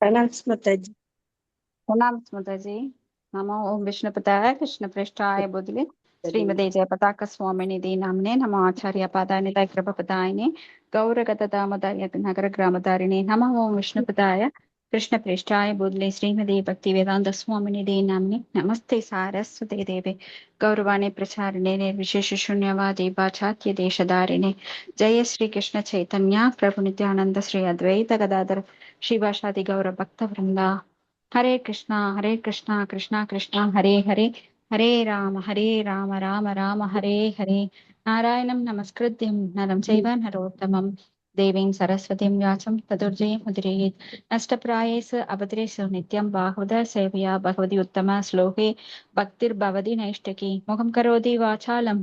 प्रणाम माताजी। प्रणाम माताजी। नमो ओम विष्णुपदाय कृष्णप्रेष्ठाय बुद्धले श्रीमते जयपताक स्वामिनिधि नामने नमो आचार्य पादाय कृपपदायिने गौरगतदामोदय नगर ग्रामधारिणे नमो ओम विष्णुपदाय कृष्णप्रेष्ठाय बुद्धले श्रीमते भक्ति वेदांत स्वामिनिधि नामने नमस्ते सारस्वते देवे गौरवाणी प्रचारिणे निर्विशेष शून्यवादी पाश्चात्य देशधारिणे जय श्री कृष्ण चैतन्य प्रभु नित्यानंद श्री अद्वैत गदाधर शिवाशादि गौर भक्त वृंदा हरे कृष्णा कृष्णा कृष्णा हरे हरे हरे राम राम राम हरे हरे नारायणं नमस्कृत्यं नरं चैव नरोत्तमं देवीं सरस्वतीं व्यासं तदुर्जयं मुदिरेत् नष्टप्रायेषु अभद्रेषु नित्यं बाहुदा सेवया भगवती उत्तम श्लोके भक्तिर्भवति नैष्टिकी मुखं करोति वाचालं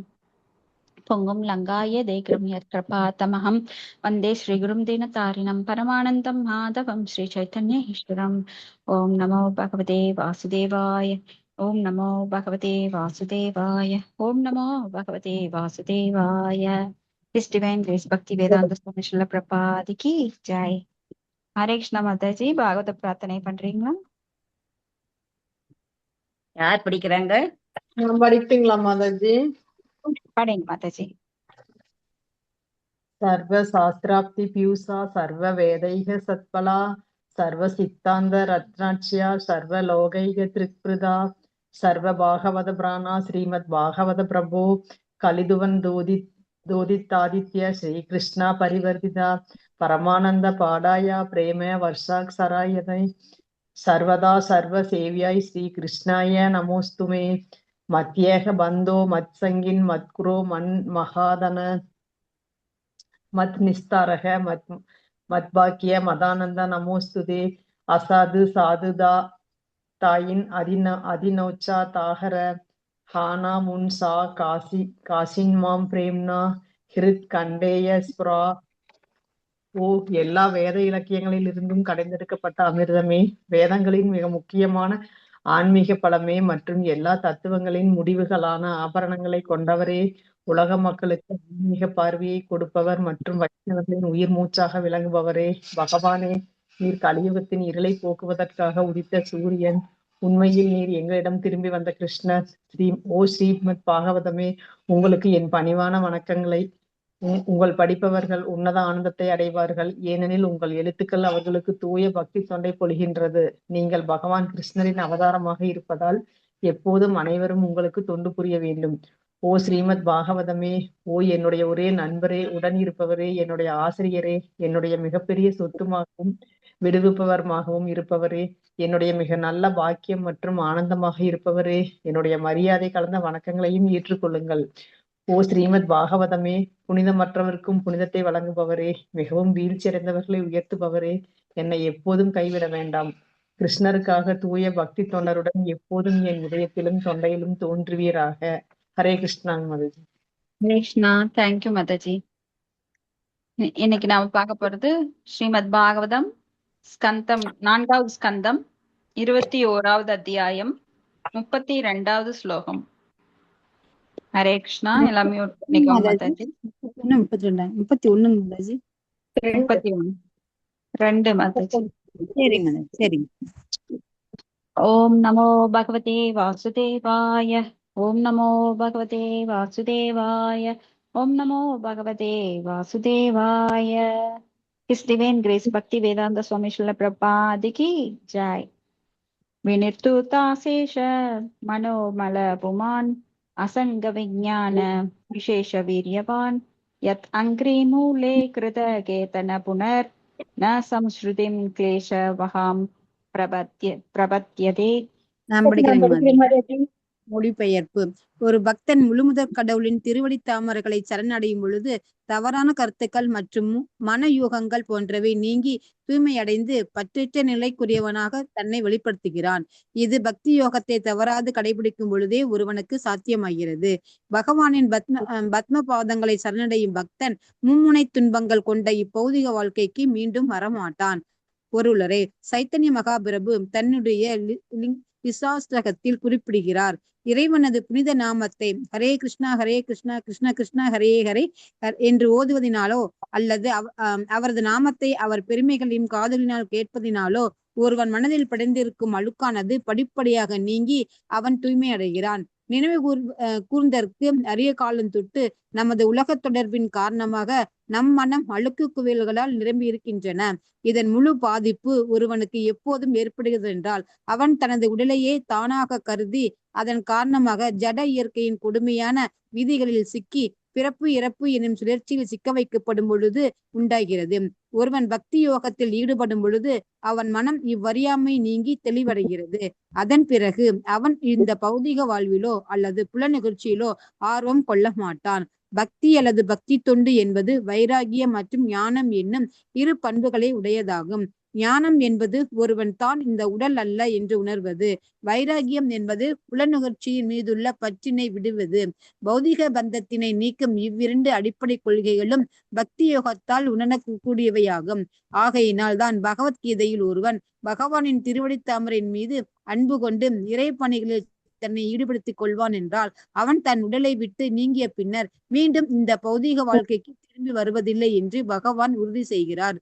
पुंगुं लंगाय देग्रं यत्कृपातमहं वन्दे श्रीगुरुं दीनतारिणं परमानन्दं माधवं श्रीचैतन्य ईश्वरम्। ओम नमो भगवते वासुदेवाय। ओम नमो भगवते वासुदेवाय। ओम नमो भगवते वासुदेवाय। इस डिवाइन ग्रेस भक्ति वेदांत स्वामी श्रील प्रभुपाद की जय। हरे कृष्णा माताजी, பாகவத பிரார்த்தனை பண்றீங்களா? யார் படிக்கிறாங்க? நான் படிப்பீங்களா மாதாஜி? படிங்க மாதாஜி. सर्व शास्त्राप्ति पीयूषा सर्व वेदैः सत्फला सर्व सिद्धांत रत्नाक्ष्या सर्व लोकैः त्रिकृदा सर्व भागवत प्राणा श्रीमद् भागवत प्रभु कलिदुवन दोदितादित्य श्री कृष्णा परिवर्तिता परमानंद पाडाया प्रेम वर्षाक्षरायते सर्वदा सर्व सेव्याय श्री कृष्णाय नमोस्तुमे मत्येह बंधो मत्संगिन मत्कुरो मन महादन मत निस्तारः मत्भाग्य मदानंद नमोस्तुते असाधु साधुदा ताயின் அதினோச்சா தாகர ஹானா முன்சா காசின்மாம் பிரேம்னா ஹிருத் கண்டேய ஸ்ப்ரா. ஓ எல்லா வேத இலக்கியங்களில் இருந்தும் கடைந்தெடுக்கப்பட்ட அமிர்தமே, வேதங்களின் மிக முக்கியமான ஆன்மீக பலமே மற்றும் எல்லா தத்துவங்களின் முடிவுகளான ஆபரணங்களை கொண்டவரே, உலக மக்களுக்கு ஆன்மீக பார்வையை கொடுப்பவர் மற்றும் வைஷ்ணவர்களின் உயிர் மூச்சாக விளங்குபவரே, பகவானே, நீர் கலியுகத்தின் இருளை போக்குவதற்காக உதித்த சூரியன். உண்மையில் நீர் எங்களிடம் திரும்பி வந்த கிருஷ்ணர். ஸ்ரீமத் பாகவதமே, உங்களுக்கு என் பணிவான வணக்கங்களை. உங்கள் படிப்பவர்கள் உன்னத ஆனந்தத்தை அடைவார்கள், ஏனெனில் உங்கள் எழுத்துக்கள் அவர்களுக்கு தூய பக்தி தொண்டை பொழிகின்றது. நீங்கள் பகவான் கிருஷ்ணரின் அவதாரமாக இருப்பதால் எப்போதும் அனைவரும் உங்களுக்கு தொண்டு புரிய வேண்டும். ஓ ஸ்ரீமத் பாகவதமே, ஓ என்னுடைய ஒரே நண்பரே, உடன் இருப்பவரே, என்னுடைய ஆசிரியரே, என்னுடைய மிகப்பெரிய சொத்துமாகவும் விடுவிப்பவருமாகவும் இருப்பவரே, என்னுடைய மிக நல்ல பாக்கியம் மற்றும் ஆனந்தமாக இருப்பவரே, என்னுடைய மரியாதை கலந்த வணக்கங்களையும் ஏற்றுக்கொள்ளுங்கள். ஓ ஸ்ரீமத் பாகவதமே, புனிதமற்றவருக்கும் புனிதத்தை வழங்குபவரே, மிகவும் வீழ்ச்சியடைந்தவர்களை உயர்த்துபவரே, என்னை எப்போதும் கைவிட வேண்டாம். கிருஷ்ணருக்காக தூய பக்தி தொண்டருடன் எப்போதும் என் இதயத்திலும் தொண்டையிலும் தோன்றுவீராக. ஹரே கிருஷ்ணா மாதாஜி. ஹரே கிருஷ்ணா. தேங்க்யூ மாதாஜி. இன்னைக்கு நாம பார்க்க போறது ஸ்ரீமத் பாகவதம் ஸ்கந்தம் 4வது ஸ்கந்தம் 21வது அத்தியாயம் 32வது ஸ்லோகம். ஹரே கிருஷ்ணா. எல்லாம் மியூட் பண்ணிக்கோங்க மாதாஜி. 31 மாதாஜி. 31 2 மாதாஜி. சரிங்க மாதாஜி, சரிங்க. ஓம் நமோ பகவதே வாசுதேவாய. ஓம் நமோ பகவதே வாசுதேவாய. ஓம் நமோ பகவதே வாசுதேவாய. His Divine Grace Bhakti Vedanta Swami Srila Prabhupada ki jai. Vinirtuta Sesha Manomala Puman Asanga Vijnana Vishesha Viryavan Yat Angri Mule Krita Ketana Punar Na Samsrutim Klesha Vaham Prabatyade. நான் படிக்கிறேன். மொழிபெயர்ப்பு. ஒரு பக்தன் முழுமுதற் கடவுளின் திருவடி தாமரைகளை சரணடையும் பொழுது தவறான கருத்துக்கள் மற்றும் மனயூகங்கள் போன்றவை நீங்கி தூய்மையடைந்து பற்றற்ற நிலைக்குரியவனாக தன்னை வெளிப்படுத்துகிறான். இது பக்தி யோகத்தை தவறாது கடைபிடிக்கும் பொழுதே ஒருவனுக்கு சாத்தியமாகிறது. பகவானின் பத்ம பாதங்களை சரணடையும் பக்தன் மும்முனை துன்பங்கள் கொண்ட இப்பௌதிக வாழ்க்கைக்கு மீண்டும் வரமாட்டான். பொருளரே, சைத்தன்ய மகாபிரபு தன்னுடைய விசாஸ்தகத்தில் குறிப்பிடுகிறார். இறைவனது புனித நாமத்தை ஹரே கிருஷ்ணா கிருஷ்ண கிருஷ்ண ஹரே ஹரே என்று ஓதுவதினாலோ அல்லது அவரது நாமத்தை அவர் பெருமைகளையும் காதலினால் கேட்பதினாலோ ஒருவன் மனதில் படைந்திருக்கும் அழுக்கானது படிப்படியாக நீங்கி அவன் தூய்மை அடைகிறான். நினைவு கூர்ந்தற்கு அரிய காலம் தொட்டு நமது உலக தொடர்பின் காரணமாக நம் மனம் அழுக்கு குவியல்களால் நிரம்பி இருக்கின்றன. இதன் முழு பாதிப்பு ஒருவனுக்கு எப்போதும் ஏற்படுகிறது என்றால் அவன் தனது உடலையே தானாக கருதி அதன் காரணமாக ஜட இயற்கையின் கொடுமையான விதிகளில் சிக்கி பிறப்பு இறப்பு எனும் சுழற்சியில் சிக்க வைக்கப்படும் பொழுது உண்டாகிறது. ஒருவன் பக்தி யோகத்தில் ஈடுபடும் பொழுது அவன் மனம் இவ்வறியாமை நீங்கி தெளிவடைகிறது. அதன் பிறகு அவன் இந்த பௌதிக வாழ்விலோ அல்லது புல நிகழ்ச்சியிலோ ஆர்வம் கொள்ள மாட்டான். பக்தி அல்லது பக்தி தொண்டு என்பது வைராகியம் மற்றும் ஞானம் என்னும் இரு பண்புகளை உடையதாகும். ஞானம் என்பது ஒருவன் தான் இந்த உடல் அல்ல என்று உணர்வது. வைராகியம் என்பது புலநுகர்ச்சியின் மீதுள்ள பற்றினை விடுவது. பௌதிக பந்தத்தினை நீக்கும் இவ்விரண்டு அடிப்படை கொள்கைகளும் பக்தி யோகத்தால் உணரக்கூடியவையாகும். ஆகையினால் தான் பகவத்கீதையில் ஒருவன் பகவானின் திருவடித்தாமரின் மீது அன்பு கொண்டு இறை பணிகளில் தன்னை ஈடுபடுத்திக் கொள்வான் என்றால் அவன் தன் உடலை விட்டு நீங்கிய பின்னர் மீண்டும் இந்த பௌதிக வாழ்க்கைக்கு திரும்பி வருவதில்லை என்று பகவான் உறுதி செய்கிறார்.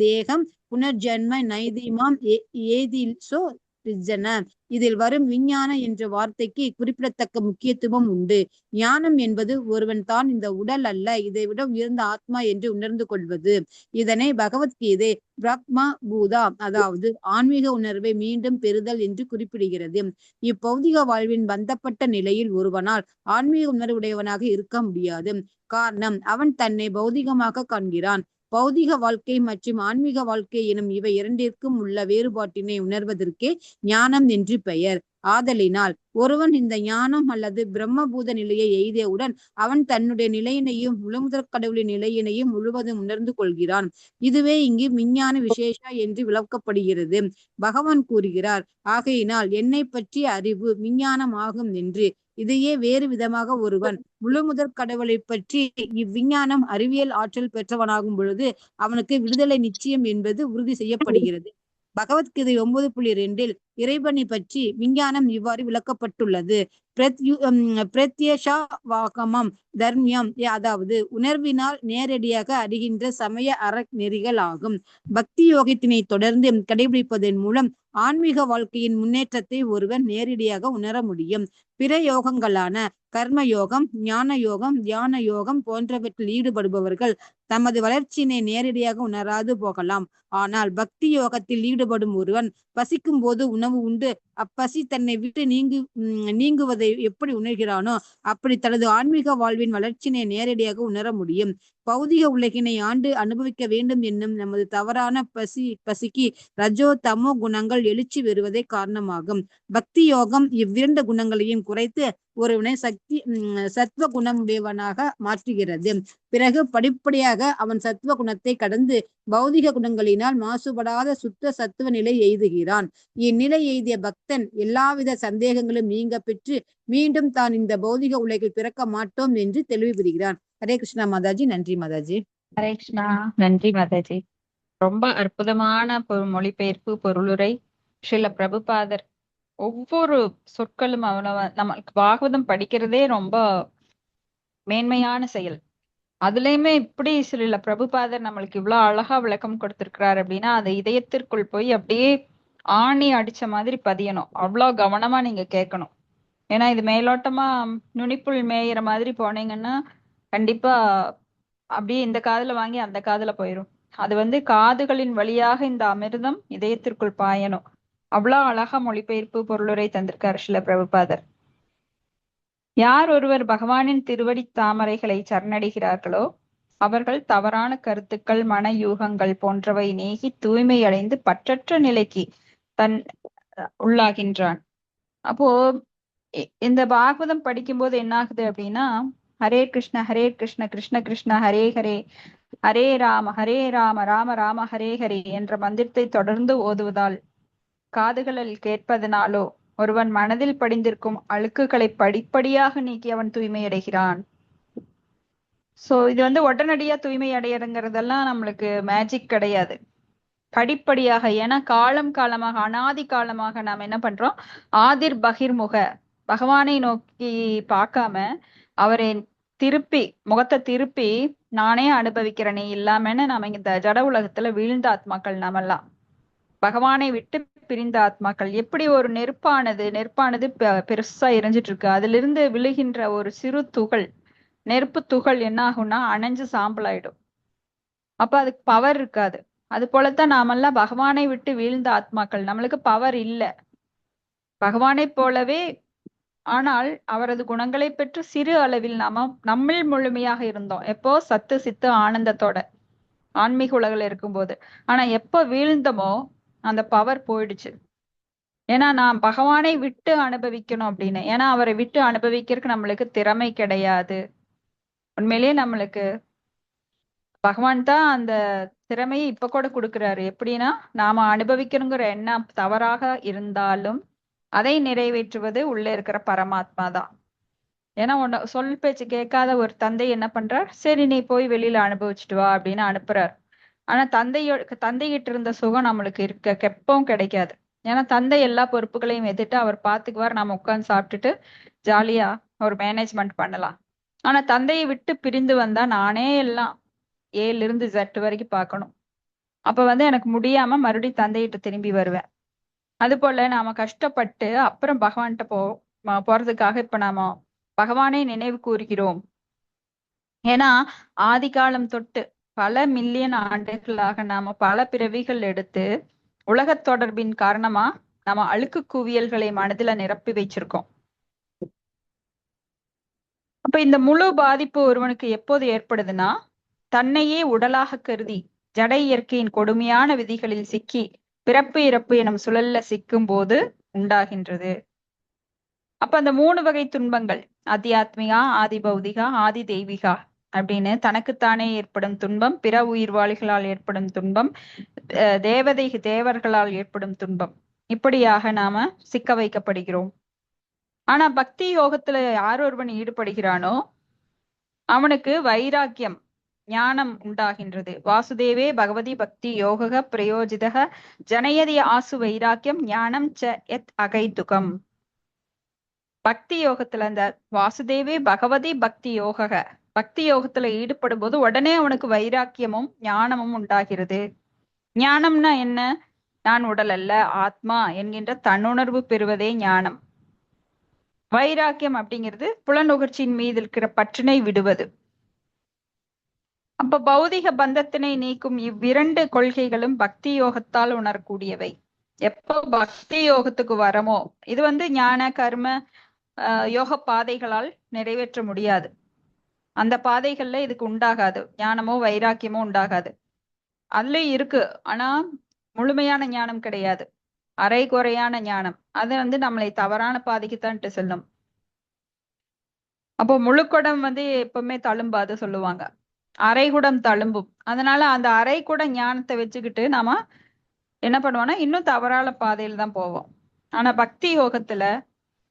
தேகம் புனர்ஜன்ம நைதிமாம் ஏதில்சோ இதில் வரும் விஞ்ஞான என்ற வார்த்தைக்கு குறிப்பிடத்தக்க முக்கியத்துவம் உண்டு. ஞானம் என்பது ஒருவன் தான் இந்த உடல் அல்ல, இதை விட உயர்ந்த ஆத்மா என்று உணர்ந்து கொள்வது. இதனை பகவத்கீதை பிரக்மா பூதா, அதாவது ஆன்மீக உணர்வை மீண்டும் பெறுதல் என்று குறிப்பிடுகிறது. இப்பௌதிக வாழ்வின் பந்தப்பட்ட நிலையில் ஒருவனால் ஆன்மீக உணர்வுடையவனாக இருக்க முடியாது. காரணம், அவன் தன்னை பௌதிகமாக காண்கிறான். பௌதிக வாழ்க்கை மற்றும் ஆன்மீக வாழ்க்கை எனும் இவை இரண்டிற்கும் உள்ள வேறுபாட்டினை உணர்வதற்கே ஞானம் என்று பெயர். ஆதலினால் ஒருவன் இந்த ஞானம் அல்லது பிரம்மபூத நிலையை எய்தியவுடன் அவன் தன்னுடைய நிலையினையும் முழுமுதற் கடவுளின் நிலையினையும் முழுவதும் உணர்ந்து கொள்கிறான். இதுவே இங்கு விஞ்ஞான விசேஷா என்று விளக்கப்படுகிறது. பகவான் கூறுகிறார், ஆகையினால் என்னை பற்றிய அறிவு விஞ்ஞானம் ஆகும் என்று. இதையே வேறு விதமாக ஒருவன் முழுமுதற் கடவுளை பற்றி இவ்விஞ்ஞானம் அறிவியல் ஆற்றல் பெற்றவனாகும் பொழுது அவனுக்கு விடுதலை நிச்சயம் என்பது உறுதி செய்யப்படுகிறது. பகவத்கீதை 9.2 இறைவனை பற்றி விஞ்ஞானம் இவ்வாறு விளக்கப்பட்டுள்ளது. பிரத்யக்ஷாவாகமம் தர்மியம், அதாவது உணர்வினால் நேரடியாக அறிகின்ற சமய அறநெறிகள் ஆகும். பக்தி யோகத்தினை தொடர்ந்து கடைபிடிப்பதன் மூலம் ஆன்மீக வாழ்க்கையின் முன்னேற்றத்தை ஒருவன் நேரடியாக உணர முடியும். பிற யோகங்களான கர்ம யோகம், ஞான யோகம், தியான யோகம் போன்றவற்றில் ஈடுபடுபவர்கள் தமது வளர்ச்சியினை நேரடியாக உணராது போகலாம். ஆனால் பக்தி யோகத்தில் ஈடுபடும் ஒருவன் பசிக்கும் போது உணவு உண்டு அப்பசி தன்னை விட்டு நீங்குவதை எப்படி உணர்கிறானோ அப்படி தனது ஆன்மீக வாழ்வின் வளர்ச்சியினை நேரடியாக உணர முடியும். பௌதிக உலகினை ஆண்டு அனுபவிக்க வேண்டும் என்னும் நமது தவறான பசிக்கு ரஜோ தமோ குணங்கள் எழுச்சி வருவதே காரணமாகும். பக்தி யோகம் இவ்விரண்டு குணங்களையும் குறைத்து ஒருவனை சத்துவ குணமுடையவனாக மாற்றுகிறது. பிறகு படிப்படியாக அவன் சத்துவ குணத்தை கடந்து பௌதிக குணங்களினால் மாசுபடாத சுத்த சத்துவ நிலை எய்துகிறான். இந்நிலை எய்திய பக்தன் எல்லாவித சந்தேகங்களும் நீங்க பெற்று மீண்டும் தான் இந்த பௌதிக உலகில் பிறக்க மாட்டோம் என்று தெளிவு பெறுகிறான். ஹரே கிருஷ்ணா மாதாஜி. நன்றி மாதாஜி. ஹரே கிருஷ்ணா. நன்றி மாதாஜி. ரொம்ப அற்புதமான மொழிபெயர்ப்பு, பொருளுரை. ஸ்ரீல பிரபுபாதர் ஒவ்வொரு சொற்களும் நமக்கு பாகவதம் படிக்கிறதே ரொம்ப மேன்மையான செயல். அதுலயுமே இப்படி ஸ்ரீல பிரபுபாதர் நம்மளுக்கு இவ்வளவு அழகா விளக்கம் கொடுத்திருக்கிறார் அப்படின்னா அதை இதயத்திற்குள் போய் அப்படியே ஆணி அடிச்ச மாதிரி பதியணும். அவ்வளவு கவனமா நீங்க கேட்கணும். ஏன்னா இது மேலோட்டமா நுனிப்புள் மேயிற மாதிரி போனீங்கன்னா கண்டிப்பா அப்படியே இந்த காதுல வாங்கி அந்த காதுல போயிரும். அது காதுகளின் வழியாக இந்த அமிர்தம் இதயத்திற்குள் பாயணும். அவ்வளவு அழகா மொழிபெயர்ப்பு பொருளுரை தந்திருக்காரு ஸ்ரீல பிரபுபாதர். யார் ஒருவர் பகவானின் திருவடி தாமரைகளை சரணடைகிறார்களோ அவர்கள் தவறான கருத்துக்கள், மன யூகங்கள் போன்றவை நீங்கி தூய்மை அடைந்து பற்றற்ற நிலைக்கு உள்ளாகின்றான். அப்போ இந்த பாகவதம் படிக்கும்போது என்ன ஆகுது அப்படின்னா, ஹரே கிருஷ்ண கிருஷ்ண கிருஷ்ண ஹரே ஹரே, ஹரே ராம ராம ராம ஹரே ஹரே என்ற மந்திரத்தை தொடர்ந்து ஓதுவதால், காதுகளில் கேட்பதனாலோ ஒருவன் மனதில் படிந்திருக்கும் அழுக்குகளை படிப்படியாக நீக்கி அவன் தூய்மை அடைகிறான். சோ இது உடனடியா தூய்மை அடையறங்கிறதெல்லாம் நம்மளுக்கு மேஜிக் கிடையாது. படிப்படியாக, ஏன்னா காலமாக அனாதி காலமாக நாம் என்ன பண்றோம், ஆதிர் பகிர்முக பகவானை நோக்கி பார்க்காம அவரை முகத்தை திருப்பி நானே அனுபவிக்கிறேனே இல்லாமன்னு நாம இந்த ஜட உலகத்துல வீழ்ந்த ஆத்மாக்கள் நாமெல்லாம். பகவானை விட்டு பிரிந்த ஆத்மாக்கள் எப்படி ஒரு நெருப்பானது பெருசா எரிஞ்சிட்டு இருக்கு, அதுல இருந்து விழுகின்ற ஒரு சிறு துகள், நெருப்பு துகள் என்ன ஆகும்னா அணைஞ்சு சாம்பல் ஆயிடும். அப்ப அதுக்கு பவர் இருக்காது. அது போலத்தான் நாமெல்லாம் பகவானை விட்டு வீழ்ந்த ஆத்மாக்கள், நம்மளுக்கு பவர் இல்ல பகவானை போலவே. ஆனால் அவரது குணங்களை பெற்று சிறு அளவில் நம்மில் முழுமையாக இருந்தோம். எப்போ சத்து சித்து ஆனந்தத்தோட ஆன்மீக உலகில் இருக்கும்போது. ஆனா எப்ப வீழ்ந்தமோ அந்த பவர் போயிடுச்சு. ஏன்னா நான் பகவானை விட்டு அனுபவிக்கணும் அப்படின்னு. ஏன்னா அவரை விட்டு அனுபவிக்கிறதுக்கு நம்மளுக்கு திறமை கிடையாது. உண்மையிலேயே நம்மளுக்கு பகவான் தான் அந்த திறமையை இப்ப கூட கொடுக்குறாரு. எப்படின்னா நாம அனுபவிக்கணுங்கிற எண்ணம் தவறாக இருந்தாலும் அதை நிறைவேற்றுவது உள்ள இருக்கிற பரமாத்மா தான். ஏன்னா உன்னை சொல் பேச்சு கேட்காத ஒரு தந்தை என்ன பண்றார், சரி நீ போய் வெளியில அனுபவிச்சுட்டு வா அப்படின்னு அனுப்புறார். ஆனா தந்தைகிட்ட இருந்த சுகம் நம்மளுக்கு எப்பவும் கிடைக்காது. ஏன்னா தந்தை எல்லா பொறுப்புகளையும் எதிர்த்து அவர் பாத்துக்குவார், நம்ம உட்கார்ந்து சாப்பிட்டுட்டு ஜாலியா ஒரு மேனேஜ்மெண்ட் பண்ணலாம். ஆனா தந்தையை விட்டு பிரிந்து வந்தா நானே எல்லாம் ஏல இருந்து Z வரைக்கும் பார்க்கணும். அப்ப எனக்கு முடியாம மறுபடியும் தந்தைகிட்ட திரும்பி வருவேன். அது போல நாம கஷ்டப்பட்டு அப்புறம் பகவான்கிட்ட போறதுக்காக இப்ப நாம பகவானை நினைவு கூறுகிறோம். ஏன்னா ஆதி காலம் தொட்டு பல மில்லியன் ஆண்டுகளாக நாம பல பிறவிகள் எடுத்து உலகத் தொடர்பின் காரணமா நாம அழுக்கு குவியல்களை மனதுல நிரப்பி வச்சிருக்கோம். அப்ப இந்த முழு பாதிப்பு ஒருவனுக்கு எப்போது ஏற்படுதுன்னா, தன்னையே உடலாக கருதி ஜட இயற்கையின் கொடுமையான விதிகளில் சிக்கி பிறப்பு இறப்பு எனும் சுழல்ல சிக்கும் போது உண்டாகின்றது. அப்ப அந்த 3 வகை துன்பங்கள், ஆத்தியாத்மிகா, ஆதி பௌதிகா, ஆதி தெய்வீகா அப்படின்னு தனக்குத்தானே ஏற்படும் துன்பம், பிற உயிர்வாளிகளால் ஏற்படும் துன்பம், தேவர்களால் ஏற்படும் துன்பம், இப்படியாக நாம சிக்க வைக்கப்படுகிறோம். ஆனா பக்தி யோகத்துல யார் ஒருவன் ஈடுபடுகிறானோ அவனுக்கு வைராக்கியம் ஞானம் உண்டாகின்றது. வாசுதேவே பகவதி பக்தி யோக பிரயோஜிதக ஜனயதி ஆசு வைராக்கியம் ஞானம் ச எத் அகைதுகம். பக்தி யோகத்துல அந்த வாசுதேவே பகவதி பக்தி யோக பக்தி யோகத்துல ஈடுபடும் போது உடனே அவனுக்கு வைராக்கியமும் ஞானமும் உண்டாகிறது. ஞானம்னா என்ன? நான் உடல் அல்ல ஆத்மா என்கின்ற தன்னுணர்வு பெறுவதே ஞானம். வைராக்கியம் அப்படிங்கிறது புலனுகர்ச்சியின் மீது இருக்கிற பற்றினை விடுவது. அப்ப பௌதிக பந்தத்தினை நீக்கும் இவ்விரண்டு கொள்கைகளும் பக்தி யோகத்தால் உணரக்கூடியவை. எப்போ பக்தி யோகத்துக்கு வரமோ, இது ஞான கர்ம யோக பாதைகளால் நிறைவேற்ற முடியாது. அந்த பாதைகள்ல இதுக்கு உண்டாகாது, ஞானமோ வைராக்கியமோ உண்டாகாது. அதுலயும் இருக்கு, ஆனா முழுமையான ஞானம் கிடையாது, அரை குறையான ஞானம். அது நம்மளை தவறான பாதைக்குத்தான் செல்லும். அப்போ முழுக்குடம் எப்பவுமே தழும்பாது சொல்லுவாங்க, அரைகுடம் தழும்பும். அதனால அந்த அரைகுட ஞானத்தை வச்சுக்கிட்டு நாம என்ன பண்ணுவோம்னா இன்னும் தவறான பாதையில தான் போவோம். ஆனா பக்தி யோகத்துல,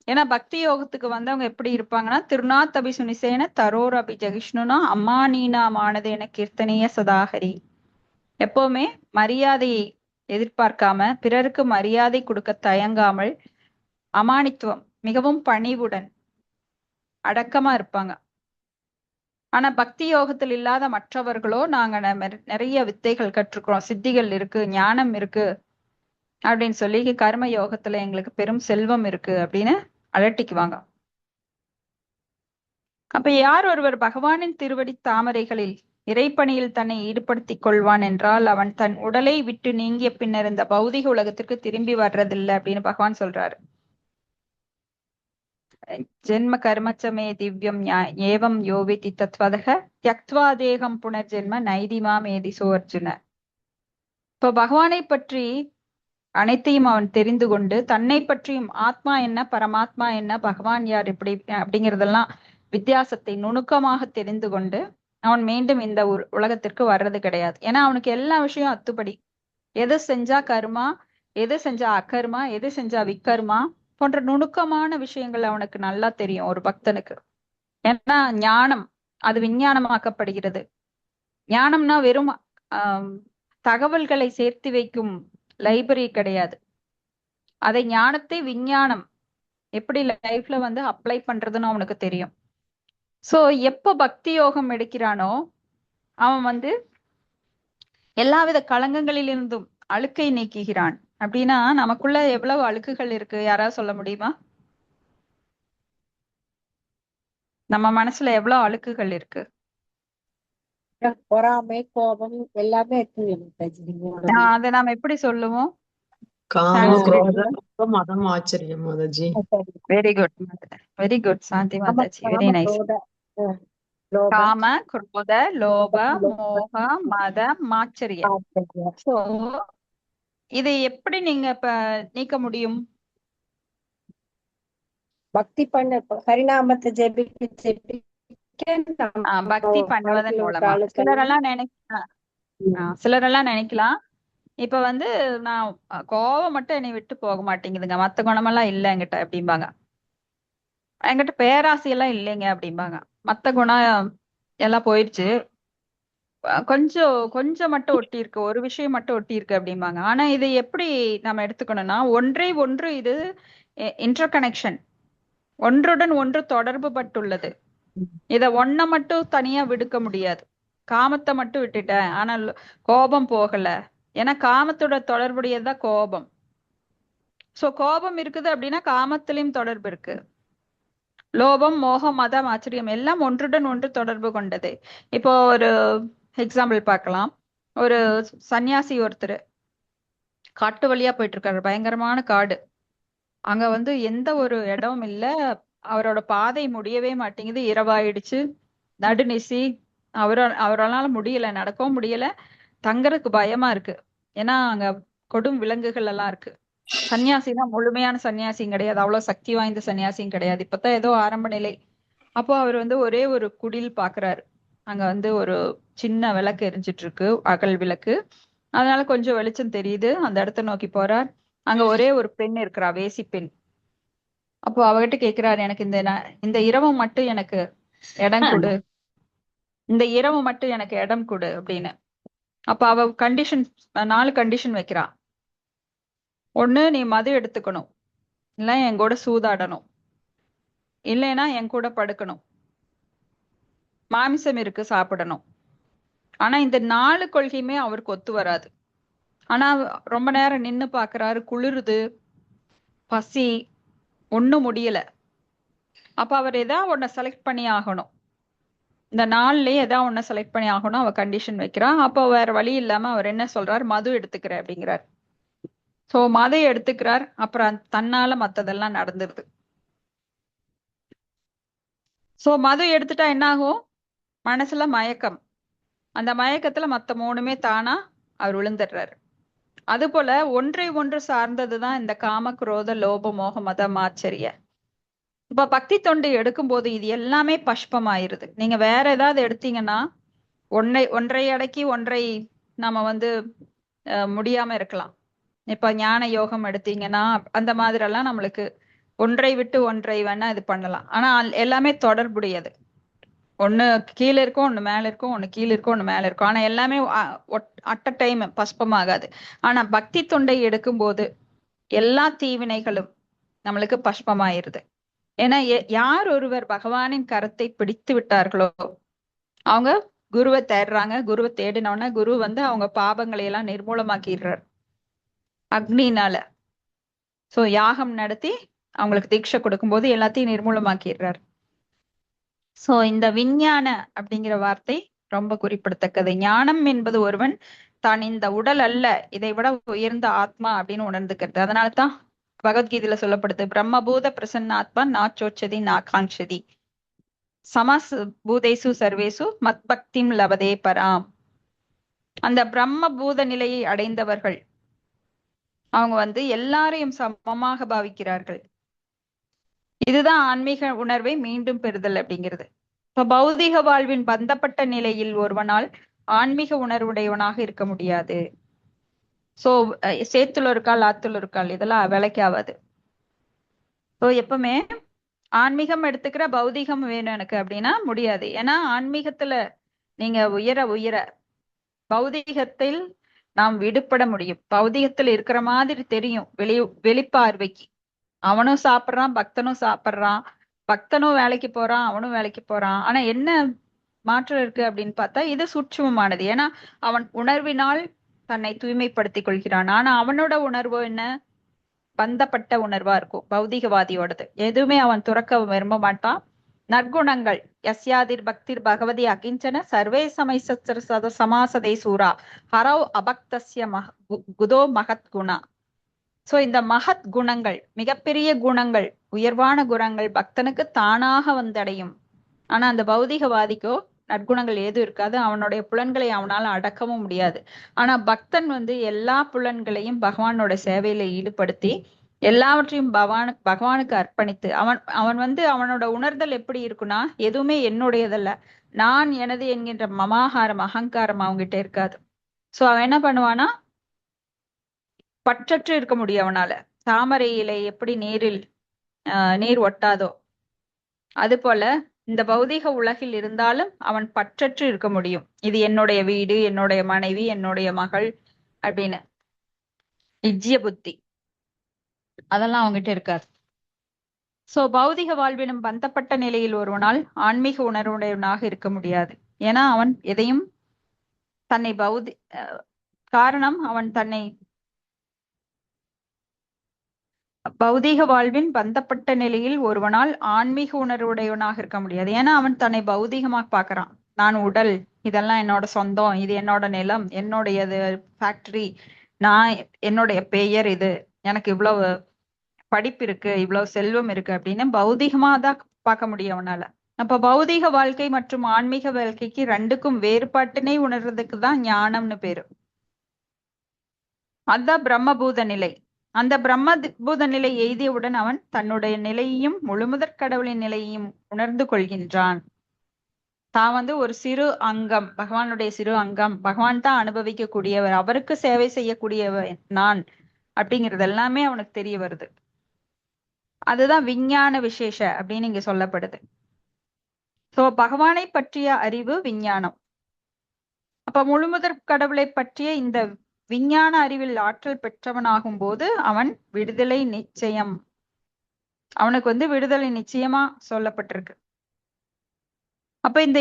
ஏன்னா பக்தி யோகத்துக்கு வந்தவங்க எப்படி இருப்பாங்கன்னா, திருநாத் அபி சுனிசேன தரோர் அபி ஜகிஷ்ணுனா அம்மானீனா மானதேன கீர்த்தனைய சதாஹரி. எப்பவுமே மரியாதையை எதிர்பார்க்காம, பிறருக்கு மரியாதை கொடுக்க தயங்காமல், அமானித்துவம் மிகவும் பணிவுடன் அடக்கமா இருப்பாங்க. ஆனா பக்தி யோகத்தில் இல்லாத மற்றவர்களோ, நாங்க நிறைய வித்தைகள் கற்றுக்கிறோம், சித்திகள் இருக்கு, ஞானம் இருக்கு அப்படின்னு சொல்லி கர்ம யோகத்துல எங்களுக்கு பெரும் செல்வம் இருக்கு அப்படின்னு அலட்டிக்குவாங்க. அப்ப யார் ஒருவர் பகவானின் திருவடி தாமரைகளில் இறைப்பணியில் தன்னை ஈடுபடுத்திக் கொள்வான் என்றால் அவன் தன் உடலை விட்டு நீங்கிய பின்னர் இந்த பௌதிக உலகத்திற்கு திரும்பி வர்றதில்லை அப்படின்னு பகவான் சொல்றாரு. ஜென்ம கர்மச்சமே திவ்யம் ஏவம் யோவிதி தத்வதக த்யக்த்வா தேகம் புனர்ஜென்ம நைதிமாம் ஏதிசோ அர்ஜுன. இப்போ பகவானை பற்றி அனைத்தையும் அவன் தெரிந்து கொண்டு, தன்னை பற்றியும் ஆத்மா என்ன பரமாத்மா என்ன பகவான் யார் இப்படி அப்படிங்கிறதெல்லாம் வித்தியாசத்தை நுணுக்கமாக தெரிந்து கொண்டு அவன் மீண்டும் இந்த உலகத்திற்கு வர்றது கிடையாது. ஏன்னா அவனுக்கு எல்லா விஷயம் அத்துப்படி. எது செஞ்சா கர்மா, எது செஞ்சா அகர்மா, எது செஞ்சா விக்கர்மா போன்ற நுணுக்கமான விஷயங்கள் அவனுக்கு நல்லா தெரியும் ஒரு பக்தனுக்கு. ஏன்னா ஞானம் அது விஞ்ஞானமாக்கப்படுகிறது. ஞானம்னா வெறும் தகவல்களை சேர்த்து வைக்கும் லைப்ரரி கிடையாது. அதை ஞானத்தை விஞ்ஞானம் எப்படி லைஃப்ல அப்ளை பண்றதுன்னு அவனுக்கு தெரியும். சோ எப்ப பக்தி யோகம் எடுக்கிறானோ அவன் எல்லாவித களங்கங்களிலிருந்தும் அழுக்கை நீக்குகிறான். அப்படின்னா நமக்குள்ள எவ்வளவு அழுக்குகள் இருக்கு, யாராவது சொல்ல முடியுமா? நம்ம மனசுல எவ்வளவு அழுக்குகள் இருக்கு? பொறாமை, கோபம் எல்லாமே இருக்குங்க மாதாஜி நீங்களோட அதை நாம எப்படி சொல்லுவோம்? காம சான்ஸ்கிரிட். குரோத லோப மதம் ஆச்சரியம் மாதாஜி. Very good, very good Shanti மாதாஜி, வெரி நைஸ். அஹ், லோபம், காம, குரோத, லோப, லோபம், மோக, மத, மாச்சரிய. ஆச்சரியம். சோ இதை எப்படி நீங்க இப்ப நீக்க முடியும்? பக்தி பண்ண ஹரிநாமத்தை ஜெபிக்க ஜெபிக்க நம்ம பக்தி பண்ணுவதன் மனசுல இருக்க மூலமா. அழுக்கெல்லாம் சிலரெல்லாம் நினைக்கலாம், இப்ப வந்து நான் கோவம் மட்டும் என்னை விட்டு போக மாட்டேங்குதுங்க, மத்த குணமெல்லாம் இல்ல என்கிட்ட அப்படிம்பாங்க. என்கிட்ட பேராசை எல்லாம் இல்லைங்க அப்படிம்பாங்க. மத்த குணம் எல்லாம் போயிடுச்சு, கொஞ்சம் கொஞ்சம் மட்டும் ஒட்டி இருக்கு, ஒரு விஷயம் மட்டும் ஒட்டி இருக்கு அப்படிம்பாங்க. ஆனா இது எப்படி நம்ம எடுத்துக்கணும்னா, ஒன்றை ஒன்று இது இன்டர் கனெக்ஷன், ஒன்றுடன் ஒன்று தொடர்பு பட்டுள்ளது. இத ஒன்ன மட்டும் தனியா விடுக்க முடியாது. காமத்தை மட்டும் விட்டுட்டேன் ஆனா கோபம் போகல, ஏன்னா காமத்தோட தொடர்புடையதுதான் கோபம். சோ கோபம் இருக்குது அப்படின்னா காமத்திலையும் தொடர்பு இருக்கு. லோபம், மோகம், மதம், ஆச்சரியம் எல்லாம் ஒன்றுடன் ஒன்று தொடர்பு கொண்டது. இப்போ ஒரு எக்ஸாம்பிள் பார்க்கலாம். ஒரு சன்னியாசி ஒருத்தர் காட்டு வழியா போயிட்டு இருக்காரு, பயங்கரமான காடு. அங்க வந்து எந்த ஒரு இடமும் இல்ல, அவரோட பாதை முடியவே மாட்டேங்குது, இரவாயிடுச்சு, நடுநிசி. அவரால முடியல, நடக்கவும் முடியல, தங்கறதுக்கு பயமா இருக்கு. ஏன்னா அங்க கொடும் விலங்குகள் எல்லாம் இருக்கு. சன்னியாசினா முழுமையான சன்னியாசியும் கிடையாது, அவ்வளவு சக்தி வாய்ந்த சன்னியாசியும் கிடையாது, இப்பதான் ஏதோ ஆரம்ப நிலை. அப்போ அவர் வந்து ஒரே ஒரு குடில் பாக்குறாரு. அங்க வந்து ஒரு சின்ன விளக்கு எரிஞ்சிட்டு இருக்கு, அகல் விளக்கு. அதனால கொஞ்சம் வெளிச்சம் தெரியுது, அந்த இடத்த நோக்கி போறார். அங்க ஒரே ஒரு பெண் இருக்கிறா, வேசி பெண். அப்போ அவகிட்ட கேக்குறாரு, எனக்கு இந்த இரவு மட்டும் எனக்கு இடம் கொடு, இந்த இரவு மட்டும் எனக்கு இடம் கொடு அப்படின்னு. அப்ப அவ கண்டிஷன், 4 கண்டிஷன் வைக்கிறா. ஒண்ணு, நீ மது எடுத்துக்கணும், இல்ல என் கூட சூதாடணும், இல்லைன்னா என் கூட படுக்கணும், மாமிசம் இருக்கு சாப்பிடணும். ஆனா இந்த 4 கொள்கையுமே அவருக்கு ஒத்து வராது. ஆனா ரொம்ப நேரம் நின்னு பாக்குறாரு, குளிருது, பசி, ஒண்ணும் முடியல. அப்ப அவர் ஏதாவது ஒன்ன செலக்ட் பண்ணி ஆகணும், இந்த 4லயே ஏதாவது ஒன்ன செலக்ட் பண்ணி ஆகணும். அவ கண்டிஷன் வைக்கிறா. அப்போ வேற வழி இல்லாம அவர் என்ன சொல்றாரு, மது எடுத்துக்கிறேன் அப்படிங்கிறார். சோ மது எடுத்துக்கிறார். அப்புறம் தன்னால மத்ததெல்லாம் நடந்துருது. சோ மது எடுத்துட்டா என்ன ஆகும், மனசுல மயக்கம், அந்த மயக்கத்துல மத்த 3மே தானா அவர் விழுந்துடுறாரு. அது போல ஒன்றை ஒன்று சார்ந்ததுதான் இந்த காம, குரோத, லோப, மோக, மதம், ஆச்சரிய. இப்ப பக்தி தொண்டு எடுக்கும்போது இது எல்லாமே பஷ்பமாயிருது. நீங்க வேற ஏதாவது எடுத்தீங்கன்னா ஒன்றை அடக்கி ஒன்றை நாம வந்து முடியாம இருக்கலாம். இப்ப ஞான யோகம் எடுத்தீங்கன்னா அந்த மாதிரி எல்லாம் நம்மளுக்கு ஒன்றை விட்டு ஒன்றை வேணா இது பண்ணலாம். ஆனா எல்லாமே தொடர்புடையது. ஒண்ணு கீழே இருக்கும், ஒண்ணு மேல இருக்கும், ஒண்ணு கீழே இருக்கும், ஒண்ணு மேல இருக்கும். ஆனா எல்லாமே அட் அ டைம் பஷ்பமாகாது. ஆனா பக்தி தொண்டை எடுக்கும்போது எல்லா தீவினைகளும் நம்மளுக்கு பஷ்பமாயிருது. ஏன்னா யார் ஒருவர் பகவானின் கரத்தை பிடித்து விட்டார்களோ அவங்க குருவை தேடுறாங்க. குருவை தேடினோன்னா குரு வந்து அவங்க பாபங்களை எல்லாம் நிர்மூலமாக்கிடுறார் அக்னினால. சோ யாகம் நடத்தி அவங்களுக்கு தீட்சை கொடுக்கும்போது எல்லாத்தையும் நிர்மூலமாக்கிடுறார். சோ இந்த விஞ்ஞான அப்படிங்கிற வார்த்தை ரொம்ப குறிப்பிடத்தக்கது. ஞானம் என்பது ஒருவன் தான் இந்த உடல் அல்ல, இதை விட உயர்ந்த ஆத்மா அப்படின்னு உணர்ந்துக்கிறது. அதனாலதான் பகவத்கீதையில சொல்லப்படுது, பிரம்மபூத பிரசன்னாத்மா நாச்சோச்சதி நாகாங்ஷதி சமஸ் பூதேசு சர்வேசு மத் பக்திம் லபதே பராம். அந்த பிரம்ம பூத நிலையை அடைந்தவர்கள் அவங்க வந்து எல்லாரையும் சமமாக பாவிக்கிறார்கள். இதுதான் ஆன்மீக உணர்வை மீண்டும் பெறுதல் அப்படிங்கிறது. இப்ப பௌதிக வாழ்வின் பந்தப்பட்ட நிலையில் ஒருவனால் ஆன்மீக உணர்வுடையவனாக இருக்க முடியாது. சோ சேத்துல இருக்கால் ஆத்துல இருக்கால் இதெல்லாம் வேலைக்கு ஆகாது. சோ எப்பவுமே ஆன்மீகம் எடுத்துக்கிற பௌதிகம் வேணும் எனக்கு அப்படின்னா முடியாது. ஏன்னா ஆன்மீகத்துல நீங்க உயர உயர பௌதிகத்தில் நாம் விடுபட முடியும். பௌதிகத்துல இருக்கிற மாதிரி தெரியும் வெளிப்பார்வைக்கு. அவனும் சாப்பிடுறான், பக்தனும் சாப்பிடுறான், பக்தனும் வேலைக்கு போறான், அவனும் வேலைக்கு போறான். ஆனா என்ன மாற்றம் இருக்கு அப்படின்னு பார்த்தா இது சூட்சுமமானது. ஏன்னா அவன் உணர்வினால் தன்னை தூய்மைப்படுத்திக் கொள்கிறான். ஆனா அவனோட உணர்வு என்ன? பந்தப்பட்ட உணர்வா இருக்கும், பௌதிகவாதியோடது. எதுவுமே அவன் துறக்க விரும்ப மாட்டான். நற்குணங்கள் யஸ்யாதிர் பக்திர் பகவதி அகிஞ்சன சர்வே சமைசத்ர சமாசதே சூரா ஹரவ் அபக்தஸ்ய குதோ மகத் குணா. சோ இந்த மகத் குணங்கள், மிகப்பெரிய குணங்கள், உயர்வான குணங்கள் பக்தனுக்கு தானாக வந்தடையும். ஆனா அந்த பௌதிகவாதிக்கோ நற்குணங்கள் ஏதும் இருக்காது. அவனுடைய புலன்களை அவனால அடக்கவும் முடியாது. ஆனா பக்தன் எல்லா புலன்களையும் பகவானோட சேவையில ஈடுபடுத்தி எல்லாவற்றையும் பகவானுக்கு அர்ப்பணித்து அவன் அவனோட உணர்தல் எப்படி இருக்குன்னா, எதுவுமே என்னுடையதல்ல, நான் எனது என்கின்ற மமாகாரம் அகங்காரம் அவன்கிட்ட இருக்காது. சோ அவன் என்ன பண்ணுவானா, பற்றற்று இருக்க முடியும் அவனால. தாமரை இலை எப்படி நீர் ஒட்டாதோ அது போல இந்த பௌதிக உலகில் இருந்தாலும் அவன் பற்றற்று இருக்க முடியும். இது என்னுடைய வீடு, என்னுடைய மனைவி, என்னுடைய மகள் அப்படின்னு இஜ்ஜிய புத்தி அதெல்லாம் அவங்ககிட்ட இருக்காது. சோ பௌதிக வாழ்வினும் பந்தப்பட்ட நிலையில் ஒருவனால் ஆன்மீக உணர்வுடையவனாக இருக்க முடியாது. ஏன்னா அவன் எதையும் தன்னை காரணம் அவன் தன்னை பௌதீக வாழ்வின் பந்தப்பட்ட நிலையில் ஒருவனால் ஆன்மீக உணர்வுடையவனாக இருக்க முடியாது. ஏன்னா அவன் தன்னை பௌதீகமா பாக்குறான். நான் உடல், இதெல்லாம் என்னோட சொந்தம், இது என்னோட நிலம், என்னுடையது ஃபேக்டரி, நான் என்னுடைய பெயர், இது எனக்கு இவ்வளவு படிப்பு இருக்கு, இவ்வளவு செல்வம் இருக்கு அப்படின்னு பௌதீகமா தான் பார்க்க முடியும் அவனால. அப்ப பௌதீக வாழ்க்கை மற்றும் ஆன்மீக வாழ்க்கைக்கு ரெண்டுக்கும் வேறுபாட்டினை உணர்றதுக்கு தான் ஞானம்னு பேரு. அதுதான் பிரம்மபூத நிலை. அந்த பிரம்மபூத நிலை எய்தியவுடன் அவன் தன்னுடைய நிலையையும் முழுமுதற் கடவுளின் நிலையையும் உணர்ந்து கொள்கின்றான். தான் ஒரு சிறு அங்கம், பகவானுடைய சிறு அங்கம், பகவான் தான் அனுபவிக்க கூடியவர், அவருக்கு சேவை செய்யக்கூடியவர் நான் அப்படிங்கிறது எல்லாமே அவனுக்கு தெரிய வருது. அதுதான் விஞ்ஞான விசேஷ அப்படின்னு இங்க சொல்லப்படுது. சோ பகவானை பற்றிய அறிவு விஞ்ஞானம். அப்ப முழுமுதற் கடவுளை பற்றிய இந்த விஞ்ஞான அறிவில் ஆற்றல் பெற்றவனாகும் போது அவன் விடுதலை நிச்சயம், அவனுக்கு விடுதலை நிச்சயமா சொல்லப்பட்டிருக்கு. அப்ப இந்த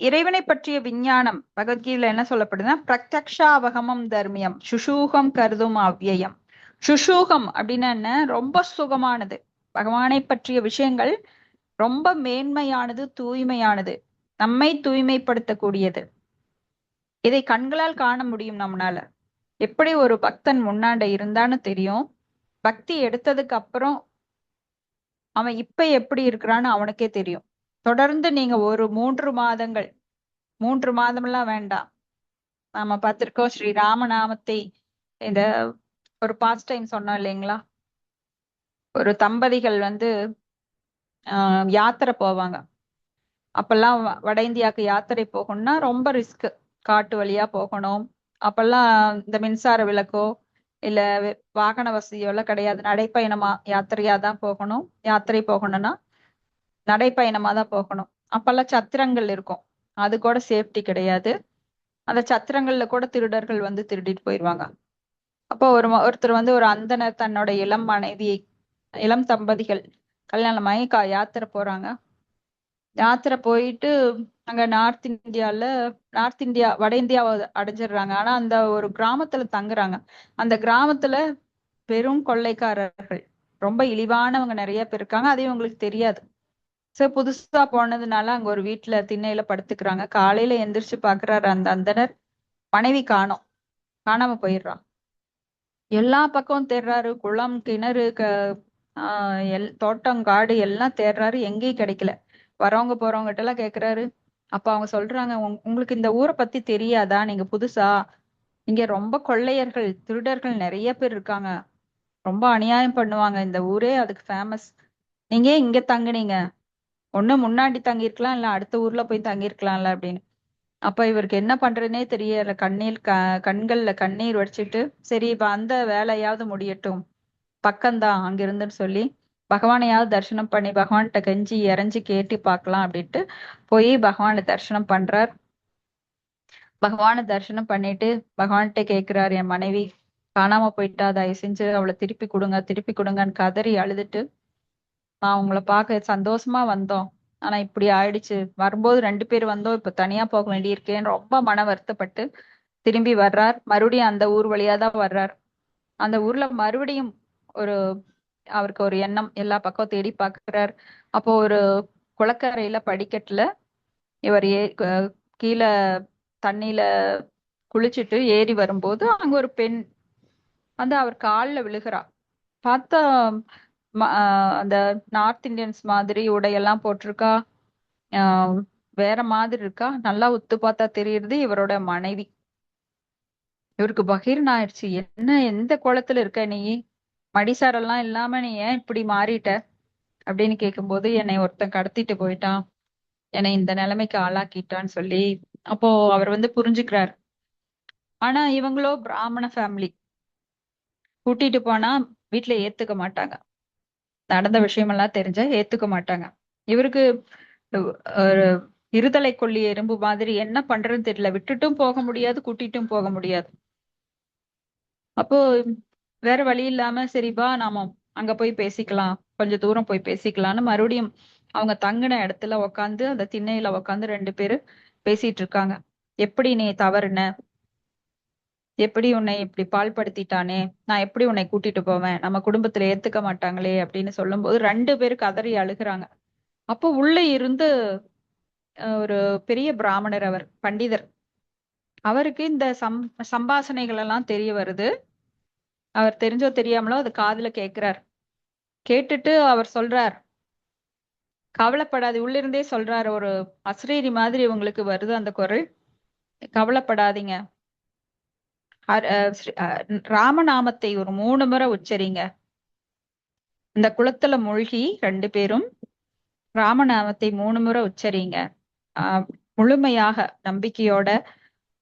இறைவனை பற்றிய விஞ்ஞானம் பகவத்கீதையில என்ன சொல்லப்படுதுன்னா, பிரத்யக்ஷாவகமம் தர்மியம் சுஷூகம் கருதும் அவ்வியம். சுஷூகம் அப்படின்னா என்ன? ரொம்ப சுகமானது. பகவானை பற்றிய விஷயங்கள் ரொம்ப மேன்மையானது, தூய்மையானது, நம்மை தூய்மைப்படுத்தக்கூடியது. இதை கண்களால் காண முடியும் நம்மளால. எப்படி ஒரு பக்தன் முன்னாண்ட இருந்தான்னு தெரியும். பக்தி எடுத்ததுக்கு அப்புறம் அவன் இப்ப எப்படி இருக்கிறான்னு அவனுக்கே தெரியும். தொடர்ந்து நீங்க ஒரு 3 மாதங்கள், 3 மாதம்லாம் வேண்டாம், நாம பார்த்திருக்கோம் ஸ்ரீ ராமநாமத்தை, இந்த ஒரு பாஸ்ட் டைம் சொன்னோம் இல்லைங்களா, ஒரு தம்பதிகள் யாத்திரை போவாங்க. அப்பெல்லாம் வட இந்தியாவுக்கு யாத்திரை போகணும்னா ரொம்ப ரிஸ்க், காட்டு வழியா போகணும். அப்பெல்லாம் இந்த மின்சார விளக்கோ இல்ல வாகன வசதியோ எல்லாம் கிடையாது. நடைப்பயணமா யாத்திரையா தான் போகணும். யாத்திரை போகணும்னா நடைப்பயணமா தான் போகணும். அப்பெல்லாம் சத்திரங்கள் இருக்கும், அது கூட சேஃப்டி கிடையாது. அந்த சத்திரங்கள்ல கூட திருடர்கள் திருடிட்டு போயிடுவாங்க. அப்போ ஒருத்தர் ஒரு அந்தனர் தன்னோட இளம் மனைவியை, இளம் தம்பதிகள் கல்யாணமாயி யாத்திரை போறாங்க. யாத்திரை போயிட்டு அங்க நார்த் இந்தியா வட இந்தியாவை அடைஞ்சிடுறாங்க. ஆனா அந்த ஒரு கிராமத்துல தங்குறாங்க. அந்த கிராமத்துல பெரும் கொள்ளைக்காரர்கள், ரொம்ப இழிவானவங்க நிறைய பேர் இருக்காங்க. அது இவங்களுக்கு தெரியாது. சோ புதுசா போனதுனால அங்க ஒரு வீட்டுல திண்ணையில படுத்துக்கிறாங்க. காலையில எந்திரிச்சு பாக்குறாரு, அந்த அந்தனர் மனைவி காணாம போயிடுறான். எல்லா பக்கமும் தேடுறாரு, குளம் கிணறு தோட்டம் காடு எல்லாம் தேடுறாரு, எங்கேயும் கிடைக்கல. வரவங்க போறவங்ககிட்ட எல்லாம் கேக்குறாரு. அப்ப அவங்க சொல்றாங்க, உங்களுக்கு இந்த ஊரை பத்தி தெரியாதா, நீங்க புதுசா, இங்க ரொம்ப கொள்ளையர்கள் திருடர்கள் நிறைய பேர் இருக்காங்க, ரொம்ப அநியாயம் பண்ணுவாங்க, இந்த ஊரே அதுக்கு ஃபேமஸ், நீங்க இங்க தங்குனீங்க, ஒண்ணு முன்னாடி தங்கியிருக்கலாம் இல்ல அடுத்த ஊர்ல போய் தங்கியிருக்கலாம்ல அப்படின்னு. அப்ப இவருக்கு என்ன பண்றதுனே தெரியல. கண்கள்ல கண்ணீர் வடிச்சிட்டு, சரி இப்ப அந்த வேலையாவது முடியட்டும், பக்கம்தான் அங்கிருந்துன்னு சொல்லி பகவானையாவது தரிசனம் பண்ணி பகவான்கிட்ட கெஞ்சி இறைஞ்சி கேட்டு பார்க்கலாம் அப்படின்ட்டு போய் பகவானை தரிசனம் பண்றார். பகவானை தரிசனம் பண்ணிட்டு பகவான்கிட்ட கேட்கிறார், என் மனைவி காணாம போயிட்டா, தயவு செஞ்சு அவளை திருப்பி கொடுங்கன்னு கதறி அழுதுட்டு, நான் உங்களை பார்க்க சந்தோஷமா வந்தோம், ஆனா இப்படி ஆயிடுச்சு, வரும்போது 2 பேர் வந்தோம், இப்ப தனியா போக வேண்டியிருக்கேன்னு ரொம்ப மன வருத்தப்பட்டு திரும்பி வர்றார். மறுபடியும் அந்த ஊர் வழியா தான் வர்றார். அந்த ஊர்ல மறுபடியும் ஒரு அவருக்கு ஒரு எண்ணம், எல்லா பக்கம் தேடி பார்க்கிறார். அப்போ ஒரு குளக்கரையில படிக்கட்டுல இவர் கீழே தண்ணியில குளிச்சுட்டு ஏறி வரும்போது அங்க ஒரு பெண் வந்து அவர் கால்ல விழுகிறா. பார்த்தா அந்த நார்த் இந்தியன்ஸ் மாதிரி உடையெல்லாம் போட்டிருக்கா. ஆஹ் வேற மாதிரி இருக்கா. நல்லா உத்து பார்த்தா தெரியுது இவரோட மனைவி. இவருக்கு பகீர்னு ஆயிடுச்சு. என்ன எந்த கோலத்துல இருக்க நீ? மடிசாரெல்லாம் இல்லாம நீ ஏன் இப்படி மாறிட்ட அப்படின்னு கேட்கும்போது, என்னை ஒருத்தன் கடத்திட்டு போயிட்டான், என்னை இந்த நிலைமைக்கு ஆளாக்கிட்டான்னு சொல்லி அப்போ அவர் வந்து புரிஞ்சுக்கிறார். ஆனா இவங்களோ பிராமண ஃபேமிலி, கூட்டிட்டு போனா வீட்டுல ஏத்துக்க மாட்டாங்க. நடந்த விஷயமெல்லாம் தெரிஞ்சா ஏத்துக்க மாட்டாங்க. இவருக்கு ஒரு இருதலை கொல்லி எறும்பு மாதிரி என்ன பண்றதுன்னு தெரியல. விட்டுட்டும் போக முடியாது, கூட்டிட்டும் போக முடியாது. அப்போ வேற வழி இல்லாம சரி வா நாம அங்க போய் பேசிக்கலாம், கொஞ்சம் தூரம் போய் பேசிக்கலாம்னு மறுபடியும் அவங்க தங்கின இடத்துல உக்காந்து அந்த திண்ணையில உக்காந்து 2 பேரு பேசிட்டு இருக்காங்க. எப்படி நீ தவறுன, எப்படி உன்னை இப்படி பாழ்படுத்திட்டானே, நான் எப்படி உன்னை கூட்டிட்டு போவேன், நம்ம குடும்பத்துல ஏத்துக்க மாட்டாங்களே அப்படின்னு சொல்லும்போது 2 பேரு கதறி அழுகுறாங்க. அப்போ உள்ள இருந்து ஒரு பெரிய பிராமணர், அவர் பண்டிதர், அவருக்கு இந்த சம்பாஷணைகள் எல்லாம் தெரிய வருது. அவர் தெரிஞ்சோ தெரியாமலோ அது காதுல கேட்கிறார். கேட்டுட்டு அவர் சொல்றார், கவலைப்படாது, உள்ள இருந்தே சொல்றாரு, ஒரு அசரீரி மாதிரி உங்களுக்கு வருது அந்த குரல், கவலைப்படாதீங்க, ராமநாமத்தை ஒரு 3 முறை உச்சரிங்க. இந்த குளத்துல மூழ்கி 2 பேரும் ராமநாமத்தை 3 முறை உச்சரிங்க. முழுமையாக நம்பிக்கையோட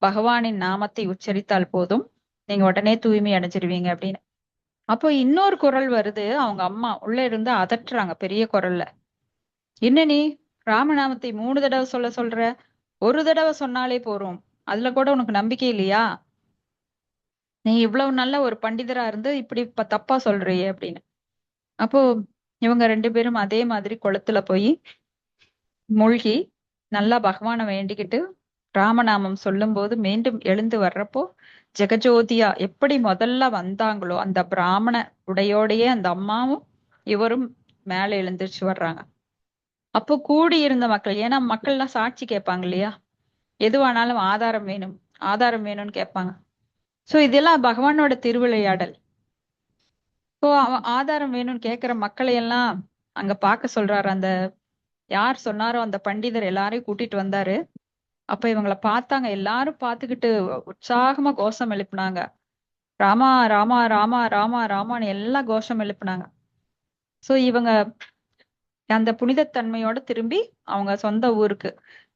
பகவானின் நாமத்தை உச்சரித்தால் போதும், நீங்க உடனே தூய்மை அடைஞ்சிருவீங்க அப்படின்னு. அப்போ இன்னொரு குரல் வருது. அவங்க அம்மா உள்ள இருந்து அதட்டுறாங்க பெரிய குரல்ல, என்ன நீ ராமநாமத்தை 3 தடவை சொல்ற, ஒரு தடவை சொன்னாலே போறோம், அதுல கூட உனக்கு நம்பிக்கை இல்லையா? நீ இவ்வளவு நல்ல ஒரு பண்டிதரா இருந்து இப்படி தப்பா சொல்றியே அப்படின்னு. அப்போ இவங்க 2 பேரும் அதே மாதிரி குளத்துல போய் மூழ்கி நல்லா பகவானை வேண்டிக்கிட்டு ராமநாமம் சொல்லும் போது மீண்டும் எழுந்து வர்றப்போ ஜெகஜோதியா எப்படி முதல்ல வந்தாங்களோ அந்த பிராமண உடையோடையே அந்த அம்மாவும் இவரும் மேல எழுந்திருச்சு வர்றாங்க. அப்போ கூடியிருந்த மக்கள், ஏன்னா மக்கள்லாம் சாட்சி கேட்பாங்க இல்லையா, எதுவானாலும் ஆதாரம் வேணும் ஆதாரம் வேணும்னு கேட்பாங்க. சோ இதெல்லாம் பகவானோட திருவிளையாடல். சோ ஆதாரம் வேணும்னு கேட்கிற மக்களை எல்லாம் அங்க பார்க்க சொல்றாரு. அந்த யார் சொன்னாரோ அந்த பண்டிதர் எல்லாரையும் கூட்டிட்டு வந்தாரு. அப்ப இவங்களை பார்த்தாங்க. எல்லாரும் பார்த்துக்கிட்டு உற்சாகமா கோஷம் எழுப்புனாங்க. ராமா ராமா ராமா ராமா ராமான்னு எல்லாம் கோஷம் எழுப்புனாங்க. சோ இவங்க அந்த புனிதத்தன்மையோட திரும்பி அவங்க சொந்த ஊருக்கு,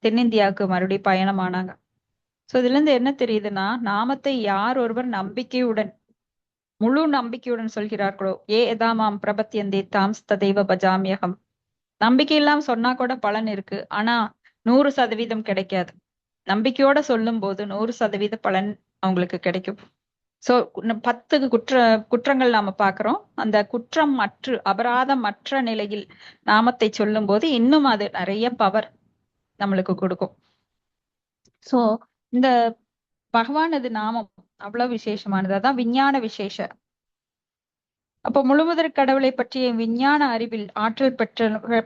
தென்னிந்தியாவுக்கு மறுபடியும் பயணமானாங்க. சோ இதுல இருந்து என்ன தெரியுதுன்னா, நாமத்தை யார் ஒருவர் நம்பிக்கையுடன், முழு நம்பிக்கையுடன் சொல்கிறார்களோ, ஏ எதாமாம் பிரபத்தியந்தே தாம் ததைவ பஜாமியகம், நம்பிக்கை இல்லாம சொன்னா கூட பலன் இருக்கு, ஆனா 100% கிடைக்காது. நம்பிக்கையோட சொல்லும் போது 100% பலன் அவங்களுக்கு கிடைக்கும். சோ 10 குற்றங்கள் நாம பாக்குறோம். அந்த குற்றம் அபராதம் மற்ற நிலையில் நாமத்தை சொல்லும் போது இன்னும் அது நிறைய பவர் நம்மளுக்கு கொடுக்கும். சோ இந்த பகவானது நாமம் அவ்வளவு விசேஷமானது. அதான் விஞ்ஞான விசேஷ. அப்போ முழுமுதற் கடவுளை பற்றிய விஞ்ஞான அறிவில் ஆற்றல்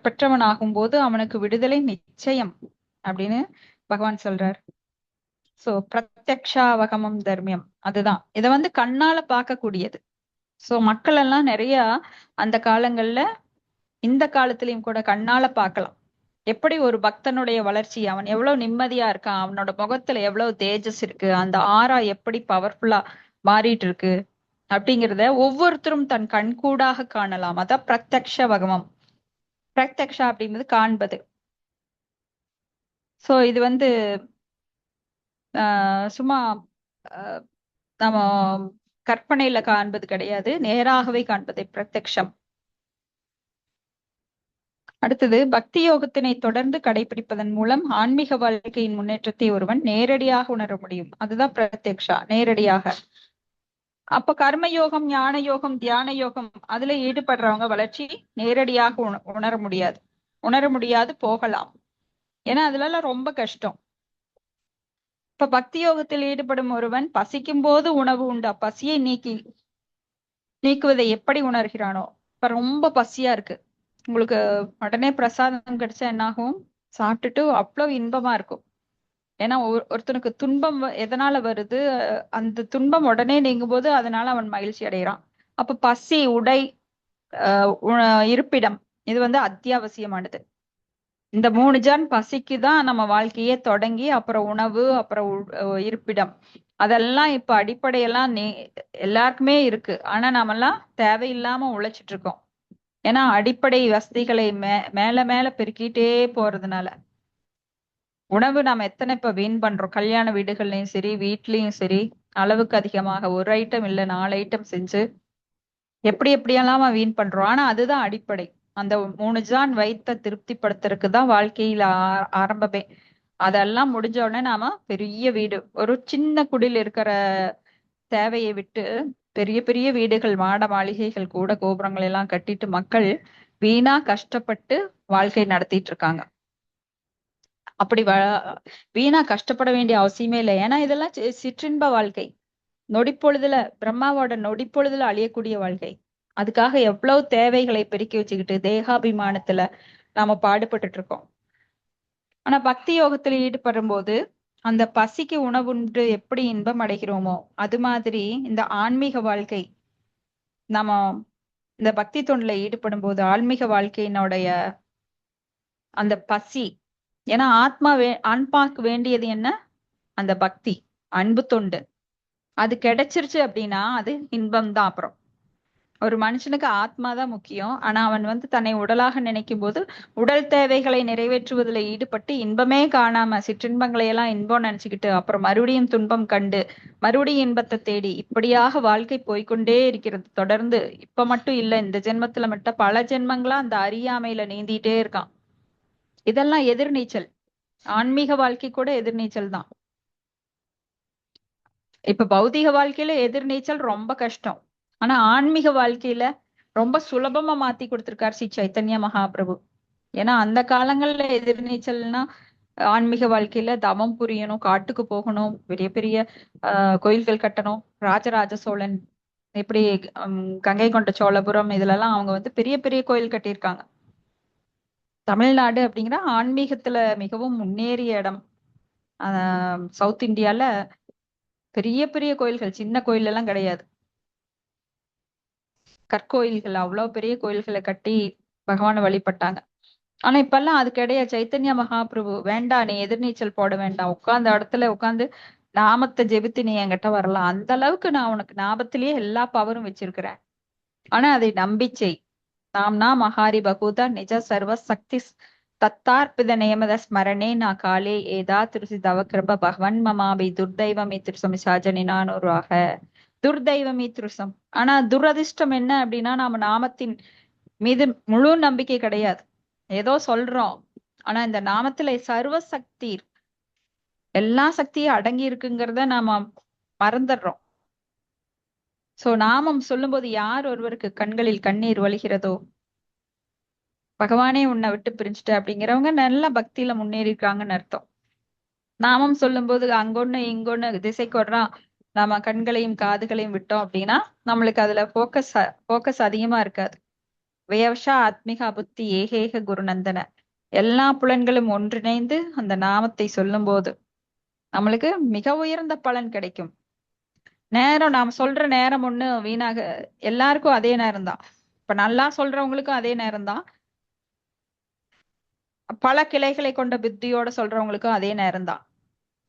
பெற்றவனாகும் போது அவனுக்கு விடுதலை நிச்சயம் அப்படின்னு பகவான் சொல்றார். சோ பிரத்யக்ஷாவகமம் தர்மியம், அதுதான் இதை வந்து கண்ணால பார்க்கக்கூடியது. சோ மக்கள் எல்லாம் நிறைய அந்த காலங்கள்ல, இந்த காலத்திலயும் கூட கண்ணால பார்க்கலாம். எப்படி ஒரு பக்தனுடைய வளர்ச்சி, அவன் எவ்வளவு நிம்மதியா இருக்கான், அவனோட முகத்துல எவ்வளவு தேஜஸ் இருக்கு, அந்த ஆரா எப்படி பவர்ஃபுல்லா மாறிட்டு இருக்கு அப்படிங்கிறத ஒவ்வொருத்தரும் தன் கண்கூடாக காணலாம். அதான் பிரத்யக்ஷ வகமம். பிரத்யக்ஷா அப்படிங்கிறது காண்பது. சோ இது வந்து சும்மா நம்ம கற்பனையில காண்பது கிடையாது, நேராகவே காண்பதை பிரத்யக்ஷம். அடுத்தது, பக்தி யோகத்தினை தொடர்ந்து கடைபிடிப்பதன் மூலம் ஆன்மீக வாழ்க்கையின் முன்னேற்றத்தை ஒருவன் நேரடியாக உணர முடியும். அதுதான் பிரத்யக்ஷா, நேரடியாக. அப்ப கர்மயோகம், ஞான யோகம், தியான யோகம் அதுல ஈடுபடுறவங்க வளர்ச்சி நேரடியாக உணர முடியாது போகலாம். ஏன்னா அதுல ரொம்ப கஷ்டம். இப்ப பக்தி யோகத்தில் ஈடுபடும் ஒருவன் பசிக்கும் போது உணவு உண்டா பசியை நீக்குவதை எப்படி உணர்கிறானோ? இப்ப ரொம்ப பசியா இருக்கு, உங்களுக்கு உடனே பிரசாதம் கிடைச்சா என்னாகும்? சாப்பிட்டுட்டு அவ்வளவு இன்பமா இருக்கும். ஏன்னா ஒருத்தனுக்கு துன்பம் எதனால வருது? அந்த துன்பம் உடனே நீங்கும் போது அதனால அவன் மகிழ்ச்சி அடைகிறான். அப்ப பசி, உடை, இருப்பிடம், இது அத்தியாவசியமானது. இந்த 3 ஜான் பசிக்குதான் நம்ம வாழ்க்கையே தொடங்கி, அப்புறம் உணவு, அப்புறம் இருப்பிடம், அதெல்லாம் இப்ப அடிப்படையெல்லாம் எல்லாருக்குமே இருக்கு. ஆனா நாமெல்லாம் தேவையில்லாம உழைச்சிட்டு இருக்கோம். ஏன்னா அடிப்படை வசதிகளை மேல மேல பெருக்கிட்டே போறதுனால உணவு நாம எத்தனை இப்ப வீண் பண்றோம். கல்யாண வீடுகள்லயும் சரி, வீட்லயும் சரி, அளவுக்கு அதிகமாக ஒரு ஐட்டம் இல்ல 4 ஐட்டம் செஞ்சு எப்படியெல்லாம் வீண் பண்றோம். ஆனா அதுதான் அடிப்படை. அந்த 3 ஜான் வயித்தை திருப்திப்படுத்துறதுக்கு தான் வாழ்க்கையில ஆரம்பமே. அதெல்லாம் முடிஞ்ச உடனே நாம பெரிய வீடு, ஒரு சின்ன குடில் இருக்கிற தேவையை விட்டு பெரிய பெரிய வீடுகள், மாட மாளிகைகள், கூட கோபுரங்கள் எல்லாம் கட்டிட்டு மக்கள் வீணா கஷ்டப்பட்டு வாழ்க்கை நடத்திட்டு இருக்காங்க. அப்படி வீணா கஷ்டப்பட வேண்டிய அவசியமே இல்லை. ஏன்னா இதெல்லாம் சிற்றின்ப வாழ்க்கை. நொடிப்பொழுதுல, பிரம்மாவோட நொடிப்பொழுதுல அழியக்கூடிய வாழ்க்கை. அதுக்காக எவ்வளவு தேவைகளை பெருக்கி வச்சுக்கிட்டு தேகாபிமானத்துல நாம பாடுபட்டுட்டு இருக்கோம். ஆனா பக்தி யோகத்துல ஈடுபடும் போது அந்த பசிக்கு உணவுண்டு எப்படி இன்பம் அடைகிறோமோ, அது மாதிரி இந்த ஆன்மீக வாழ்க்கை, நம்ம இந்த பக்தி தொண்டுல ஈடுபடும் போது ஆன்மீக வாழ்க்கையினுடைய அந்த பசி, ஏன்னா ஆன்மாக்கு வேண்டியது என்ன? அந்த பக்தி, அன்பு தொண்டு. அது கிடைச்சிருச்சு அப்படின்னா அது இன்பம் தான். அப்புறம் ஒரு மனுஷனுக்கு ஆத்மாதான் முக்கியம். ஆனா அவன் தன்னை உடலாக நினைக்கும் போது உடல் தேவைகளை நிறைவேற்றுவதில் ஈடுபட்டு இன்பமே காணாம சிற்றின்பங்களை எல்லாம் இன்பம் நினைச்சுக்கிட்டு அப்புறம் மறுபடியும் துன்பம் கண்டு மறுபடியும் இன்பத்தை தேடி இப்படியாக வாழ்க்கை போய்கொண்டே இருக்கிறது தொடர்ந்து. இப்ப மட்டும் இல்ல, இந்த ஜென்மத்துல மட்டும் பல ஜென்மங்களா அந்த அறியாமையில நீந்திட்டே இருக்கான். இதெல்லாம் எதிர்நீச்சல். ஆன்மீக வாழ்க்கை கூட எதிர்நீச்சல் தான். இப்ப பௌதிக வாழ்க்கையில எதிர்நீச்சல் ரொம்ப கஷ்டம். ஆனா ஆன்மீக வாழ்க்கையில ரொம்ப சுலபமா மாத்தி கொடுத்திருக்காரு ஸ்ரீ சைத்தன்ய மகாபிரபு. ஏன்னா அந்த காலங்கள்ல எதிர்நீச்சல்னா ஆன்மீக வாழ்க்கையில தவம் புரியணும், காட்டுக்கு போகணும், பெரிய பெரிய கோயில்கள் கட்டணும். ராஜராஜ சோழன் இப்படி கங்கை கொண்ட சோழபுரம் இதுல எல்லாம் அவங்க பெரிய பெரிய கோயில் கட்டியிருக்காங்க. தமிழ்நாடு அப்படிங்கிற ஆன்மீகத்துல மிகவும் முன்னேறிய இடம். சவுத் இந்தியால பெரிய பெரிய கோயில்கள், சின்ன கோயில் எல்லாம் கிடையாது. கற்கோயில்கள், அவ்வளவு பெரிய கோயில்களை கட்டி பகவானை வழிபட்டாங்க. ஆனா இப்பெல்லாம் அது கிடையாது. சைத்தன்ய மகாபிரபு, வேண்டாம் நீ எதிர்நீச்சல் போட வேண்டாம், உட்கார்ந்த இடத்துல உட்கார்ந்து நாமத்தை ஜெபித்து நீ என்கிட்ட வரலாம். அந்த அளவுக்கு நான் உனக்கு நாமத்திலேயே எல்லா பவரும் வச்சிருக்கிறேன். ஆனா அதை நம்பிச்சை. நாம்னா மகாரி பகூதா நிஜ சர்வ சக்தி தத்தார்பித நேமத ஸ்மரணே நான் காலே ஏதா திருசி தவ கிருப பகவன் மமாபி துர்தைவமி திருசமி சாஜனி நானூறாக துர்தைவமி திருசம். ஆனா துரதிர்ஷ்டம் என்ன அப்படின்னா நாம நாமத்தின் மீது முழு நம்பிக்கை கிடையாது. ஏதோ சொல்றோம், ஆனா இந்த நாமத்துல சர்வ சக்தி, எல்லா சக்தியும் அடங்கி இருக்குங்கிறத நாம மறந்துடுறோம். சோ நாமம் சொல்லும் போது யார் ஒருவருக்கு கண்களில் கண்ணீர் வழிகிறதோ, பகவானே உன்னை விட்டு பிரிஞ்சுட்ட அப்படிங்கிறவங்க நல்ல பக்தியில முன்னேறி இருக்காங்கன்னு அர்த்தம். நாமம் சொல்லும் போது அங்கொன்னு இங்கொன்னு திசைக்கு வர்றான், நாம கண்களையும் காதுகளையும் விட்டோம் அப்படின்னா நம்மளுக்கு அதுல போக்கஸ் அதிகமா இருக்காது. வேவஷா ஆத்மிகா புத்தி ஏகேக குருநந்தன, எல்லா புலன்களும் ஒன்றிணைந்து அந்த நாமத்தை சொல்லும் போது நம்மளுக்கு மிக உயர்ந்த பலன் கிடைக்கும். நேரம், நாம சொல்ற நேரம் ஒண்ணு வீணாக, எல்லாருக்கும் அதே நேரம் தான். இப்ப நல்லா சொல்றவங்களுக்கும் அதே நேரம் தான், பல கிளைகளை கொண்ட புத்தியோட சொல்றவங்களுக்கும் அதே நேரம் தான்.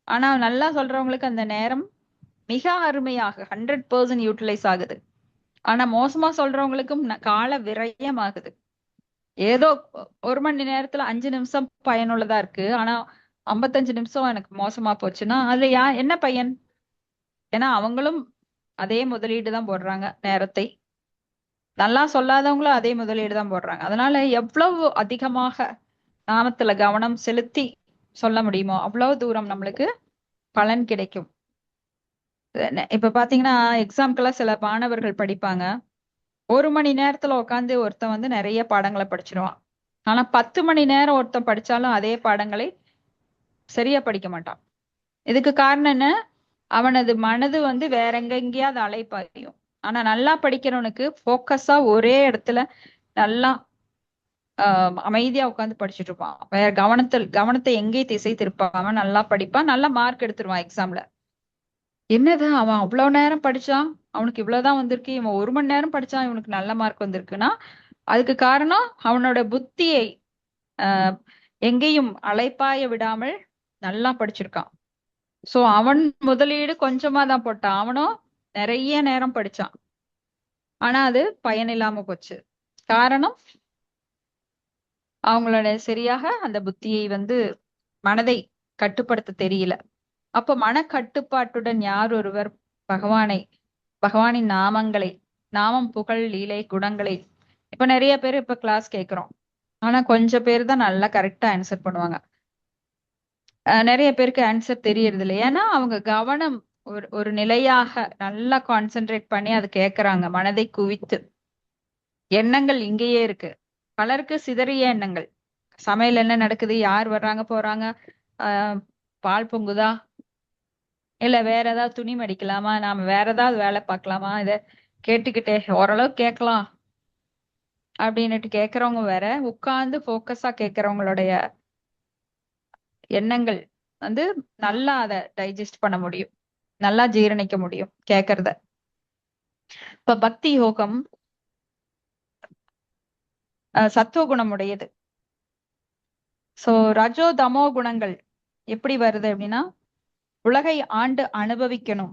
ஆனா நல்லா சொல்றவங்களுக்கு அந்த நேரம் மிக அருமையாக 100% யூட்டிலைஸ் ஆகுது. ஆனா மோசமா சொல்றவங்களுக்கும் கால விரயம் ஆகுது. ஏதோ 1 மணி நேரத்துல 5 நிமிஷம் பயனுள்ளதா இருக்கு, ஆனா 55 நிமிஷம் எனக்கு மோசமா போச்சுன்னா அதுல என்ன பையன்? ஏன்னா அவங்களும் அதே முதலீடு தான் போடுறாங்க நேரத்தை. நல்லா சொல்லாதவங்களும் அதே முதலீடு தான் போடுறாங்க. அதனால எவ்வளவு அதிகமாக நாமத்துல கவனம் செலுத்தி சொல்ல முடியுமோ அவ்வளவு தூரம் நம்மளுக்கு பலன் கிடைக்கும். இப்ப பாத்தீங்கன்னா எக்ஸாம்க்கெல்லாம் சில மாணவர்கள் படிப்பாங்க. 1 மணி நேரத்துல உட்காந்து ஒருத்தன் நிறைய பாடங்களை படிச்சிருவான். ஆனா 10 மணி நேரம் ஒருத்தன் படிச்சாலும் அதே பாடங்களை சரியா படிக்க மாட்டான். இதுக்கு காரணம் என்ன? அவனது மனது வந்து வேற எங்கெங்கேயாவது அலைப்பாயும். ஆனா நல்லா படிக்கிறவனுக்கு போக்கஸா ஒரே இடத்துல நல்லா அமைதியா உட்காந்து படிச்சுட்டு இருப்பான். வேற கவனத்தை எங்கேயும் திசை திருப்பாம நல்லா படிப்பான், நல்லா மார்க் எடுத்துருவான் எக்ஸாம்ல. என்னது அவன் அவ்வளவு நேரம் படிச்சான், அவனுக்கு இவ்வளவுதான் வந்திருக்கு, இவன் 1 மணி நேரம் படிச்சான், இவனுக்கு நல்ல மார்க் வந்திருக்குன்னா அதுக்கு காரணம் அவனோட புத்தியை ஆஹ் எங்கேயும் அலைப்பாய விடாமல் நல்லா படிச்சிருக்கான். சோ அவன் முதலீடு கொஞ்சமா தான் போட்டான், அவனும் நிறைய நேரம் படிச்சான். ஆனா அது பயனில்லாம போச்சு. காரணம் அவங்களோட சரியாக அந்த புத்தியை வந்து மனதை கட்டுப்படுத்த தெரியல. அப்ப மனக்கட்டுப்பாட்டுடன் யார் ஒருவர் பகவானின் நாமங்களை, நாமம், புகழ், லீலை, குணங்களை, இப்ப நிறைய பேர் இப்ப கிளாஸ் கேட்கிறோம், ஆனா கொஞ்சம் பேர் தான் நல்லா கரெக்டா ஆன்சர் பண்ணுவாங்க. நிறைய பேருக்கு ஆன்சர் தெரியறது இல்லை. ஏன்னா அவங்க கவனம் ஒரு நிலையாக நல்லா கான்சென்ட்ரேட் பண்ணி அது கேட்கறாங்க, மனதை குவித்து. எண்ணங்கள் இங்கேயே இருக்கு. பலருக்கு சிதறிய எண்ணங்கள். சமையல் என்ன நடக்குது, யார் வர்றாங்க போறாங்க, பால் பொங்குதா, இல்ல வேற ஏதாவது துணி மடிக்கலாமா, நாம வேற ஏதாவது வேலை பார்க்கலாமா, இத கேட்டுக்கிட்டே ஓரளவு கேட்கலாம் அப்படின்னுட்டு கேட்கறவங்க வேற, உட்கார்ந்து போக்கஸா கேட்கறவங்களுடைய எண்ணங்கள் வந்து நல்லா அதை டைஜஸ்ட் பண்ண முடியும், நல்லா ஜீரணிக்க முடியும் கேட்கறத. இப்ப பக்தி யோகம் சத்துவ குணமுடையது. சோ ரஜோ தமோ குணங்கள் எப்படி வருது அப்படின்னா, உலகை ஆண்டு அனுபவிக்கணும்.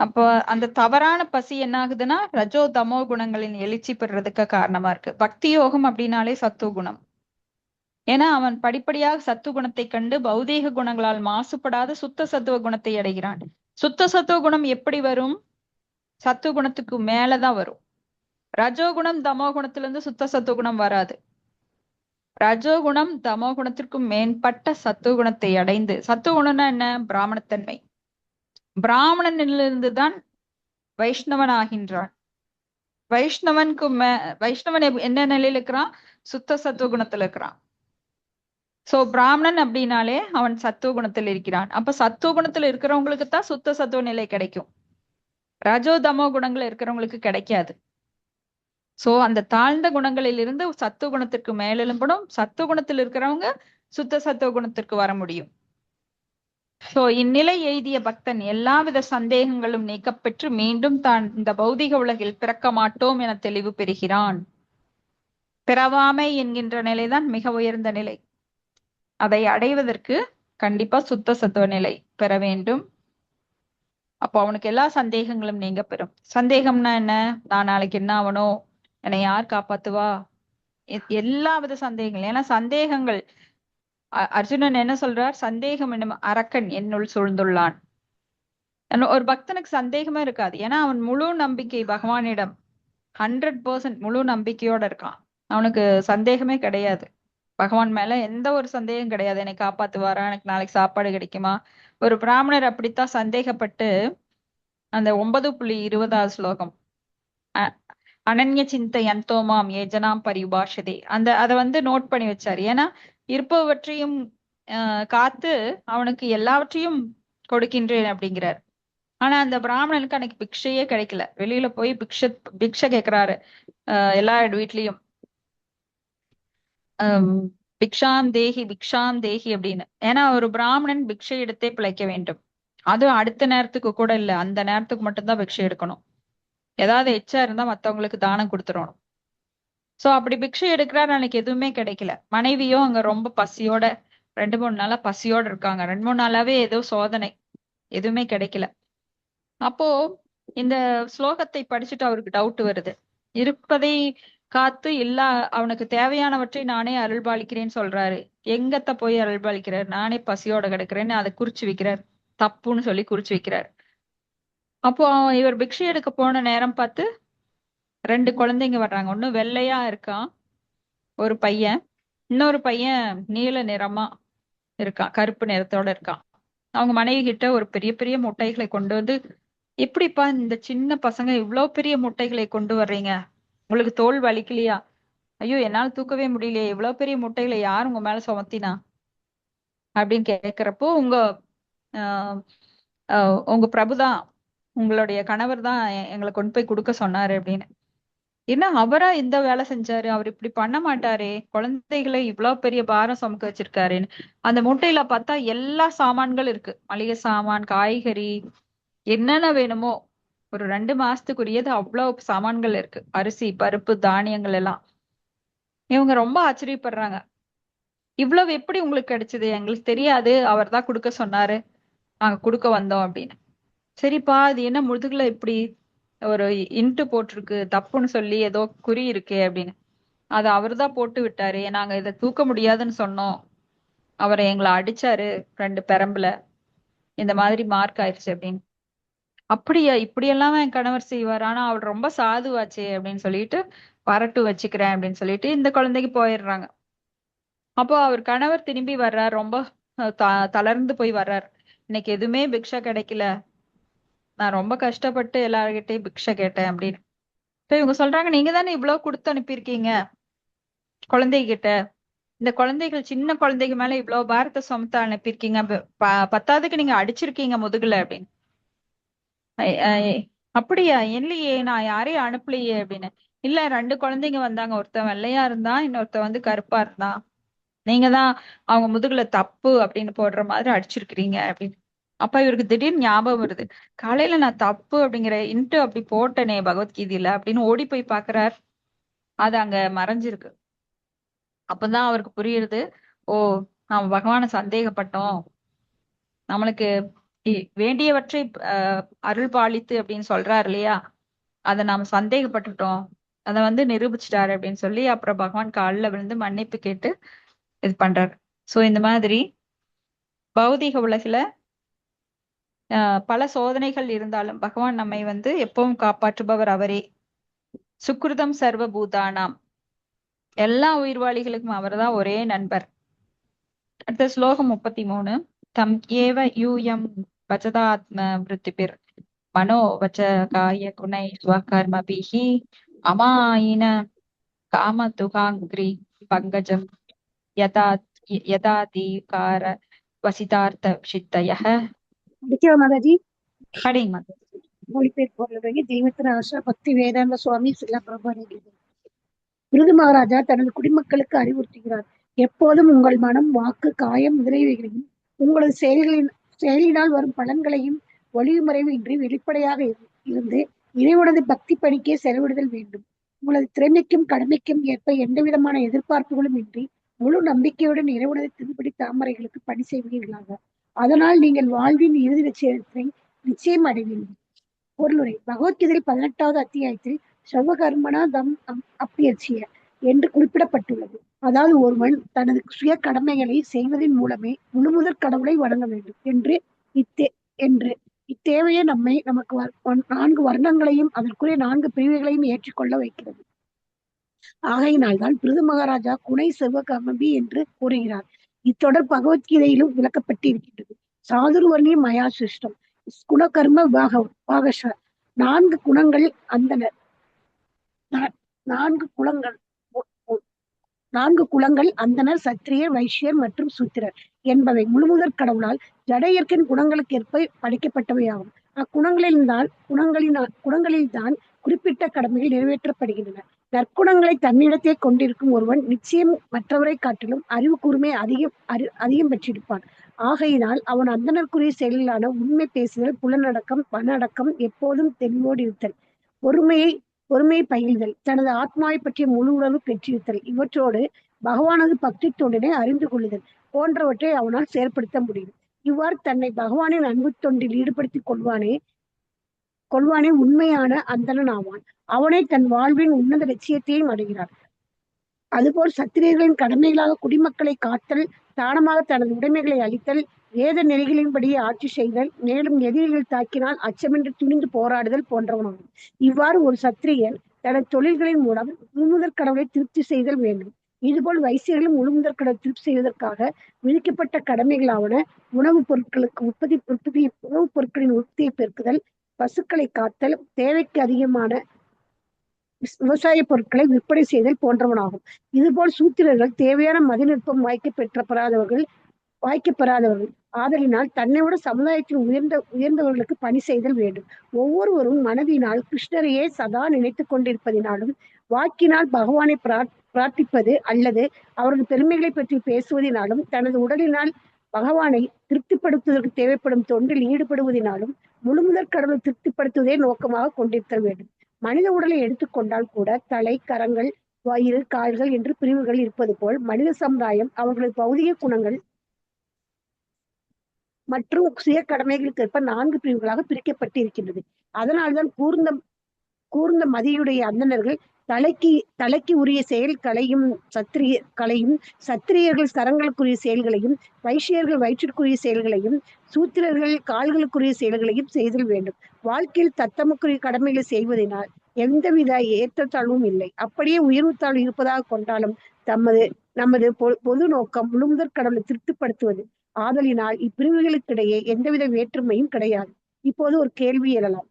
அப்போ அந்த தவறான பசி என்ன ஆகுதுன்னா ரஜோ தமோ குணங்களின் எழுச்சி பெறுறதுக்கு காரணமா இருக்கு. பக்தி யோகம் அப்படின்னாலே சத்துவ குணம். ஏன்னா அவன் படிப்படியாக சத்துவ குணத்தை கண்டு பௌதீக குணங்களால் மாசுபடாத சுத்த சத்துவ குணத்தை அடைகிறான். சுத்த சத்துவ குணம் எப்படி வரும்? சத்துவ குணத்துக்கு மேலதான் வரும். ரஜோகுணம் தமோ குணத்துல இருந்து சுத்த சத்துவ குணம் வராது. ரஜோகுணம் தமோ குணத்திற்கும் மேம்பட்ட சத்துவ குணத்தை அடைந்து, சத்துவ குணம்னா என்ன? பிராமணத்தன்மை. பிராமணனிலிருந்து தான் வைஷ்ணவன் ஆகின்றான். வைஷ்ணவன் என்ன நிலையில இருக்கிறான்? சுத்த சத்துவ குணத்துல இருக்கிறான். சோ பிராமணன் அப்படின்னாலே அவன் சத்துவ குணத்தில் இருக்கிறான். அப்ப சத்துவ குணத்துல இருக்கிறவங்களுக்கு தான் சுத்த சத்துவ நிலை கிடைக்கும். ரஜோ தமோ குணங்கள் இருக்கிறவங்களுக்கு கிடைக்காது. சோ அந்த தாழ்ந்த குணங்களில் இருந்து சத்துவ குணத்திற்கு மேலெழும்படும். சத்துவ குணத்தில் இருக்கிறவங்க சுத்த சத்துவ குணத்திற்கு வர முடியும். சோ இந்நிலை எய்திய பக்தன் எல்லாவித சந்தேகங்களும் நீக்கப்பெற்று மீண்டும் தான் இந்த பௌதிக உலகில் பிறக்க மாட்டோம் என தெளிவு பெறுகிறான். பிறவாமை என்கின்ற நிலைதான் மிக உயர்ந்த நிலை. அதை அடைவதற்கு கண்டிப்பா சுத்த சத்துவ நிலை பெற வேண்டும். அப்போ அவனுக்கு எல்லா சந்தேகங்களும் நீங்க பெறும். சந்தேகம்னா என்ன? நான் நாளைக்கு என்ன ஆகணும், என்னை யார் காப்பாத்துவா, எல்லாவித சந்தேகங்கள். ஏன்னா சந்தேகங்கள், அர்ஜுனன் என்ன சொல்றார்? சந்தேகம் என்னும் அரக்கன் என்னுள் சூழ்ந்துள்ளான். ஒரு பக்தனுக்கு சந்தேகமே இருக்காது. ஏன்னா அவன் முழு நம்பிக்கை பகவானிடம் 100% முழு நம்பிக்கையோட இருக்கான். அவனுக்கு சந்தேகமே கிடையாது. பகவான் மேல எந்த ஒரு சந்தேகம் கிடையாது. என்னை காப்பாத்துவாரா, எனக்கு நாளைக்கு சாப்பாடு கிடைக்குமா. ஒரு பிராமணர் அப்படித்தான் சந்தேகப்பட்டு அந்த 9.20 ஸ்லோகம், அனன்ய சிந்தை யந்தோமாம் ஏஜனாம் பரிபாஷதே, அதை வந்து நோட் பண்ணி வச்சாரு. ஏன்னா இருப்பவற்றையும் காத்து அவனுக்கு எல்லாவற்றையும் கொடுக்கின்றேன் அப்படிங்கிறார். ஆனா அந்த பிராமணனுக்கு அன்னைக்கு பிக்ஷையே கிடைக்கல. வெளியில போய் பிக்ஷை கேட்கிறாரு எல்லா வீட்லயும், பிக்ஷாம் தேகி அப்படின்னு. ஏன்னா ஒரு பிராமணன் பிக்ஷை எடுத்தே பிழைக்க வேண்டும். அதுவும் அடுத்த நேரத்துக்கு கூட இல்ல, அந்த நேரத்துக்கு மட்டும்தான் பிக்ஷை எடுக்கணும். ஏதாவது எச்சா இருந்தா மத்தவங்களுக்கு தானம் கொடுத்துடணும். சோ அப்படி பிக்ஷை எடுக்கிறாரு. அன்னைக்கு எதுவுமே கிடைக்கல. மனைவியும் அங்க ரொம்ப பசியோட 2-3 நாளா பசியோட இருக்காங்க. 2-3 நாளாவே ஏதோ சோதனை, எதுவுமே கிடைக்கல. அப்போ இந்த ஸ்லோகத்தை படிச்சுட்டு அவருக்கு டவுட் வருது. இருப்பதை காத்து அவனுக்கு தேவையானவற்றை நானே அருள்பாலிக்கிறேன்னு சொல்றாரு. எங்கத்த போய் அருள்பாலிக்கிறார்? நானே பசியோட கிடக்குறேன்னு அதை குறிச்சு வைக்கிறார். தப்புன்னு சொல்லி குறிச்சு வைக்கிறார். அப்போ இவர் பிக்ஷை எடுக்க போன நேரம் பார்த்து 2 குழந்தைங்க வர்றாங்க. ஒண்ணு வெள்ளையா இருக்கான் ஒரு பையன், இன்னொரு பையன் நீல நிறமா இருக்கான், கருப்பு நிறத்தோட இருக்கான். அவங்க மனைவி கிட்ட ஒரு பெரிய பெரிய முட்டைகளை கொண்டு வந்து, எப்படிப்பா இந்த சின்ன பசங்க இவ்வளவு பெரிய முட்டைகளை கொண்டு வர்றீங்க, உங்களுக்கு தோல் வலிக்கலையா? ஐயோ என்னால தூக்கவே முடியலையே, இவ்வளவு பெரிய முட்டைகளை யார் உங்க மேல சுமத்தினா அப்படின்னு கேக்குறப்போ ஆஹ் உங்க பிரபுதான், உங்களுடைய கணவர் தான் எங்களை கொண்டு போய் கொடுக்க சொன்னாரு அப்படின்னு. என்ன அவரா இந்த வேலை செஞ்சாரு, அவர் இப்படி பண்ண மாட்டாரே, குழந்தைகளை இவ்வளவு பெரிய பாரம் சுமக்க வச்சிருக்காருன்னு. அந்த மூட்டையில பார்த்தா எல்லா சாமான்கள் இருக்கு, மளிகை சாமான், காய்கறி, என்னென்ன வேணுமோ ஒரு 2 மாசத்துக்குரியது அவ்வளவு சாமான்கள் இருக்கு, அரிசி பருப்பு தானியங்கள் எல்லாம். இவங்க ரொம்ப ஆச்சரியப்படுறாங்க, இவ்வளவு எப்படி உங்களுக்கு கிடைச்சது, எங்களுக்கு தெரியாது, அவர் தான் கொடுக்க சொன்னாரு, நாங்க கொடுக்க வந்தோம் அப்படின்னு. சரிப்பா, அது என்ன முதுகுல இப்படி ஒரு இன்ட்டு போட்டிருக்கு, தப்புன்னு சொல்லி ஏதோ குறி இருக்கே அப்படின்னு. அது அவர்தான் போட்டு விட்டாரு, நாங்க இதை தூக்க முடியாதுன்னு சொன்னோம், அவரை எங்களை அடிச்சாரு 2 பெரம்புல, இந்த மாதிரி மார்க் ஆயிடுச்சு அப்படின்னு. அப்படியா, இப்படியெல்லாம் என் கணவர் செய்வார், ஆனா அவள் ரொம்ப சாதுவாச்சே அப்படின்னு சொல்லிட்டு வரட்டு வச்சுக்கிறேன் அப்படின்னு சொல்லிட்டு இந்த குழந்தைக்கு போயிடுறாங்க. அப்போ அவர் கணவர் திரும்பி வர்றார், ரொம்ப தளர்ந்து போய் வர்றார். இன்னைக்கு எதுவுமே பிக்ஷா கிடைக்கல, நான் ரொம்ப கஷ்டப்பட்டு எல்லார்கிட்டையும் பிக்ஷை கேட்டேன் அப்படின்னு. இப்ப இவங்க சொல்றாங்க, நீங்க தானே இவ்வளவு கொடுத்து அனுப்பியிருக்கீங்க குழந்தைகிட்ட, இந்த குழந்தைகள் சின்ன குழந்தைங்க மேல இவ்வளவு பாரத்தை சுமத்த அனுப்பியிருக்கீங்க, பத்தாவதுக்கு நீங்க அடிச்சிருக்கீங்க முதுகுல அப்படின்னு. அப்படியா, இல்லையே, நான் யாரையும் அனுப்பலையே அப்படின்னு. இல்ல, 2 குழந்தைங்க வந்தாங்க, ஒருத்தன் வெள்ளையா இருந்தான், இன்னொருத்தன் வந்து கருப்பா இருந்தான், நீங்க தான் அவங்க முதுகுல தப்பு அப்படின்னு போடுற மாதிரி அடிச்சிருக்கிறீங்க அப்படின்னு. அப்ப இவருக்கு திடீர்னு ஞாபகம் வருது, காலையில நான் தப்பு அப்படிங்கிற இன்ட்டு அப்படி போட்டனே பகவத்கீதையில அப்படின்னு ஓடி போய் பாக்குறார். அது அங்க மறைஞ்சிருக்கு. அப்பதான் அவருக்கு புரியுது, ஓ, நாம பகவானை சந்தேகப்பட்டோம், நம்மளுக்கு வேண்டியவற்றை அருள் பாலித்து அப்படின்னு சொல்றாரு இல்லையா, அதை நாம சந்தேகப்பட்டுட்டோம், அதை வந்து நிரூபிச்சிட்டாரு அப்படின்னு சொல்லி அப்புறம் பகவான் காலில் விழுந்து மன்னிப்பு கேட்டு இது பண்றாரு. சோ இந்த மாதிரி பௌதிக உலகில பல சோதனைகள் இருந்தாலும் பகவான் நம்மை வந்து எப்பவும் காப்பாற்றுபவர் அவரே. சுக்ருதம் சர்வ பூதானாம், எல்லா உயிர்வாளிகளுக்கும் அவர்தான் ஒரே நண்பர். அடுத்த ஸ்லோகம் 33. தம் ஏவ யூயம் வஜதாத்ம விருத்திபிர் மனோ வச்ச காய குணை ஸ்வகர்மபிஹி அமாயின காமதுகாங்கிரி பங்கஜம் யதாதிகார வசிதார்த்த சித்தயः. மாதாஜி படிங்க மாதா. மொழிபெயர்ப்பு போடுறவங்க தெய்வத்தின் ஆசா பக்தி வேதாந்த சுவாமி சில பிரபானி. விருது மகாராஜா தனது குடிமக்களுக்கு அறிவுறுத்துகிறார், எப்போதும் உங்கள் மனம், வாக்கு, காயம் முதலியவைகளையும் உங்களது செயலினால் வரும் பலன்களையும் ஒளிவுமறைவு இன்றி வெளிப்படையாக இருந்து இறைவனது பக்தி பணிக்கே செலவிடுதல் வேண்டும். உங்களது திறமைக்கும் கடமைக்கும் ஏற்ப எந்த விதமான எதிர்பார்ப்புகளும் இன்றி முழு நம்பிக்கையுடன் இறைவனது திருப்படி தாமரைகளுக்கு பணி செய்வீர்களாக. அதனால் நீங்கள் வாழ்வின் இறுதி லட்சியத்தை நிச்சயம் அடைவீர்கள். பொருளுரை. பகவத்கீதையில் 18வது அத்தியாயத்தில் சர்வகர்மனா தம் அப்பியர்ச்சிய என்று குறிப்பிடப்பட்டுள்ளது. அதாவது ஒருவன் தனது சுய கடமைகளை செய்வதன் மூலமே முழுமுதற் கடவுளை வணங்க வேண்டும் என்று இத்தேவையே நமக்கு 4 வர்ணங்களையும் அதற்குரிய 4 பிரிவுகளையும் ஏற்றுக்கொள்ள வைக்கிறது. ஆகையினால்தான் பிருது மகாராஜா குணை சிவகமபி என்று கூறுகிறார். இத்தொடர் பகவத்கீதையிலும் விளக்கப்பட்டிருக்கின்றது. சாதுர்வர்ணிய மயா சிருஷ்டம் குணகர்ம பாகஷ. 4 குணங்கள் அந்தனர் 4 குலங்கள் அந்தனர், சத்திரியர், வைஷ்யர் மற்றும் சூத்திரர் என்பவை முழுமுதற் கடவுளால் ஜட இயற்கையின் குணங்களுக்கு ஏற்ப படைக்கப்பட்டவையாகும். குணங்களில்தான் குறிப்பிட்ட கடமைகள் நிறைவேற்றப்படுகின்றன. நற்குணங்களை தன்னிடத்தே கொண்டிருக்கும் ஒருவன் நிச்சயம் மற்றவரை காட்டிலும் அறிவு கூர்மை அதிகம் பெற்றிருப்பான். ஆகையினால் அவன் அந்தனருக்குரிய செயல்களான உண்மை பேசுதல், புலனடக்கம், பணடக்கம், எப்போதும் தெளிவோடு இருத்தல், பொறுமையை பயில்தல், தனது ஆத்மாவை பற்றிய முழு உணர்வு பெற்றிருத்தல், இவற்றோடு பகவானது பக்தி தொண்டினை அறிந்து கொள்ளுதல் போன்றவற்றை அவனால் செயற்படுத்த முடியும். இவ்வாறு தன்னை பகவானின் அன்பு தொண்டில் ஈடுபடுத்திக் கொள்வானே உண்மையான அந்தணன் ஆவான். அவனை தன் வாழ்வின் உன்னத லட்சியத்தையும் அடைகிறார். அதுபோல் சத்திரியர்களின் கடமைகளாக குடிமக்களை காத்தல், தானமாக தனது உடைமைகளை அளித்தல், வேத நெறிகளின்படியே ஆட்சி செய்தல், மேலும் எதிரிகள் தாக்கினால் அச்சமின்றி துணிந்து போராடுதல் போன்றவனாகும். இவ்வாறு ஒரு சத்திரியன் தனது தொழில்களின் மூலம் முழுமுதற் கடவுளை திருப்தி செய்தல் வேண்டும். இதுபோல் வைசியர்களும் முழுமுதற் கடவுளை திருப்தி செய்வதற்காக விதிக்கப்பட்ட கடமைகளாவன உணவுப் பொருட்களின் உற்பத்தியை பெருக்குதல், பசுக்களை காத்தல், தேவைக்கு அதிகமான விவசாய பொருட்களை விற்பனை செய்தல் போன்றவனாகும். இதுபோல் சூத்திரர்கள் தேவையான மதிநுட்பம் வாய்க்க பெறப்படாதவர்கள், வாய்க்கப்பெறாதவர்கள். ஆதலினால் தன்னை விட சமுதாயத்தில் உயர்ந்தவர்களுக்கு பணி செய்தல் வேண்டும். ஒவ்வொருவரும் மனதினால் கிருஷ்ணரையே சதா நினைத்துக் கொண்டிருப்பதினாலும் வாக்கினால் பகவானை பிரார்த்திப்பது அல்லது அவரது பெருமைகளை பற்றி பேசுவதினாலும் தனது உடலினால் பகவானை திருப்திப்படுத்துவதற்கு தேவைப்படும் தொண்டில் ஈடுபடுவதினாலும் முழுமுதற் கடவுளை திருப்திப்படுத்துவதே நோக்கமாக கொண்டிருக்க வேண்டும். மனித உடலை எடுத்துக்கொண்டால் கூட தலை, கரங்கள், வயிறு, கால்கள் என்று பிரிவுகள் இருப்பது போல் மனித சமுதாயம் அவர்களது பௌதிக குணங்கள் மற்றும் சுய கடமைகளுக்கு ஏற்ப 4 பிரிவுகளாக பிரிக்கப்பட்டு இருக்கின்றது. அதனால்தான் கூர்ந்த மதியுடைய அந்தணர்கள் தலைக்கு உரிய செயல்களையும் சத்திரியர்கள் கரங்களுக்குரிய செயல்களையும், வைசியர்கள் வயிற்றிற்குரிய செயல்களையும், சூத்திரர்கள் கால்களுக்குரிய செயல்களையும் செய்தல் வேண்டும். வாழ்க்கையில் தத்தமக்குரிய கடமைகளை செய்வதனால் எந்தவித ஏற்றத்தாழ்வும் இல்லை. அப்படியே உயர்வு தாழ்வு இருப்பதாக கொண்டாலும் நமது பொது நோக்கம் முழுமுதற் கடவுளை திருப்திப்படுத்துவது. ஆதலினால் இப்பிரிவுகளுக்கிடையே எந்தவித வேற்றுமையும் கிடையாது. இப்போது ஒரு கேள்வி எழலாம்.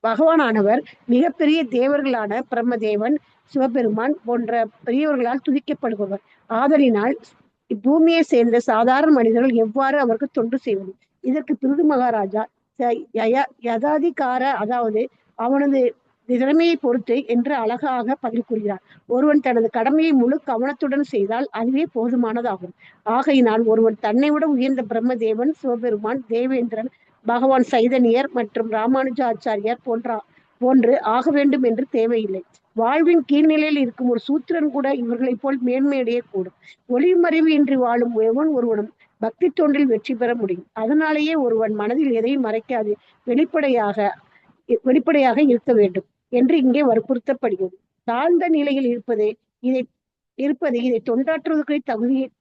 பகவான் ஆனவர் மிகப்பெரிய தேவர்களான பிரம்மதேவன், சிவபெருமான் போன்ற பெரியவர்களால் துதிக்கப்படுபவர். ஆதலினால் இப்பூமியை சேர்ந்த சாதாரண மனிதர்கள் எவ்வாறு அவருக்கு தொண்டு செய்வது? இதற்கு பிருது மகாராஜா யதாதிகார, அதாவது அவனது திறமையை பொறுத்து என்று அழகாக பதில் கூறுகிறார். ஒருவன் தனது கடமையை முழு கவனத்துடன் செய்தால் அதுவே போதுமானதாகும். ஆகையினால் ஒருவன் தன்னை விட உயர்ந்த பிரம்மதேவன், சிவபெருமான், தேவேந்திரன், பகவான் சைதன்யர் மற்றும் ராமானுஜாச்சாரியார் போன்று ஆக வேண்டும் என்று தேவையில்லை. வாழ்வின் கீழ்நிலையில் இருக்கும் ஒரு சூத்திரன் கூட இவர்களைப் போல் மேன்மையடைய கூடும். ஒளிமறைவு இன்றி வாழும் எவன் ஒருவனும் பக்தி தொண்டில் வெற்றி பெற முடியும். அதனாலேயே ஒருவன் மனதில் எதையும் மறைக்காது வெளிப்படையாக இருக்க வேண்டும் என்று இங்கே வற்புறுத்தப்படுகிறது. தாழ்ந்த நிலையில் இருப்பது இதை தொண்டாற்றுவதற்கு